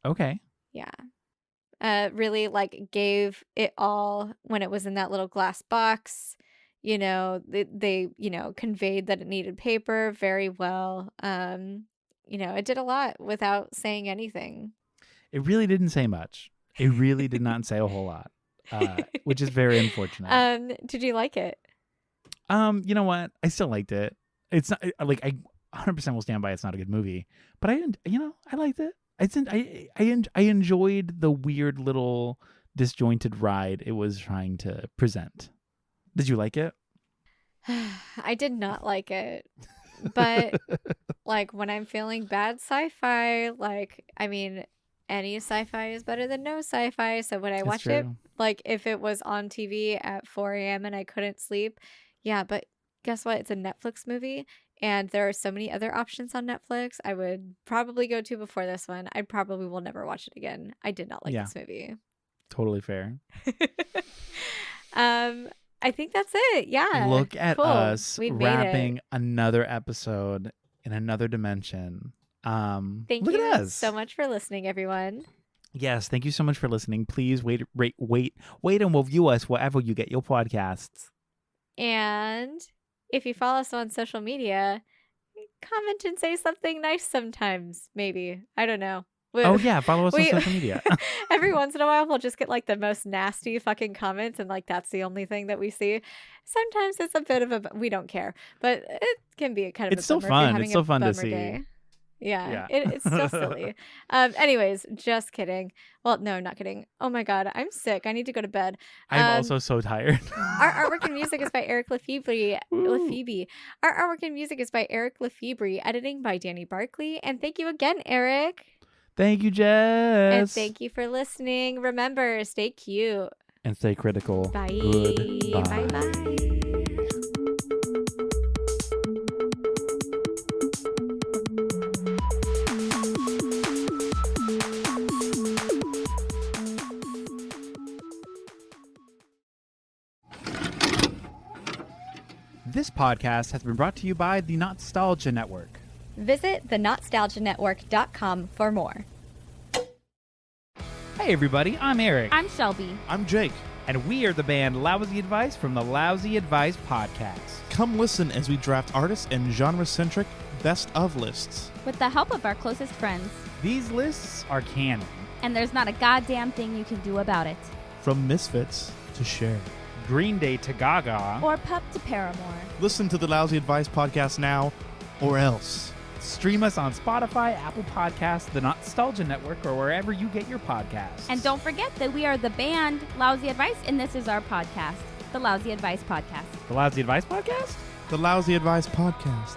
Okay. Yeah. Really like gave it all when it was in that little glass box. You know, they conveyed that it needed paper very well. It did a lot without saying anything. It really didn't say much. It really did not say a whole lot, which is very unfortunate. Did you like it? You know what? I still liked it. It's not like I 100% will stand by it's not a good movie, but I liked it. I enjoyed the weird little disjointed ride it was trying to present. Did you like it? I did not like it. But like when I'm feeling bad sci-fi, like I mean any sci-fi is better than no sci-fi. So when I watch it, like if it was on TV at 4 a.m. and I couldn't sleep, yeah, but guess what? It's a Netflix movie and there are so many other options on Netflix I would probably go to before this one. I probably will never watch it again. I did not like this movie. Totally fair. I think that's it. Yeah. Look at us wrapping another episode in another dimension. Thank look you at us. so much for listening, everyone. Yes, thank you so much for listening. Please wait and review us wherever you get your podcasts. And if you follow us on social media, comment and say something nice sometimes. Maybe. I don't know. Follow us on social media. Every once in a while, we'll just get like the most nasty fucking comments, and like that's the only thing that we see. Sometimes it's a bit of we don't care, but it can be kind of. It's still fun. It's so fun to see. Day. Yeah. It's still silly. Anyways, just kidding. Well, no, not kidding. Oh my God, I'm sick. I need to go to bed. I'm also so tired. Our artwork and music is by Eric Lefebvre. Our artwork and music is by Eric Lefebvre. Editing by Danny Barkley. And thank you again, Eric. Thank you, Jess. And thank you for listening. Remember, stay cute. And stay critical. Bye. Goodbye. Bye-bye. This podcast has been brought to you by the NOTstalgia Network. Visit thenotStalgiaNetwork.com for more. Hey everybody, I'm Eric. I'm Shelby. I'm Jake. And we are the band Lousy Advice from the Lousy Advice Podcast. Come listen as we draft artist and genre-centric best of lists. With the help of our closest friends. These lists are canon. And there's not a goddamn thing you can do about it. From Misfits to Cher. Green Day to Gaga. Or Pup to Paramore. Listen to the Lousy Advice Podcast now, or else. Stream us on Spotify, Apple Podcasts, the NOTstalgia Network, or wherever you get your podcasts. And don't forget that we are the band Lousy Advice, and this is our podcast, the Lousy Advice Podcast. The Lousy Advice Podcast? The Lousy Advice Podcast.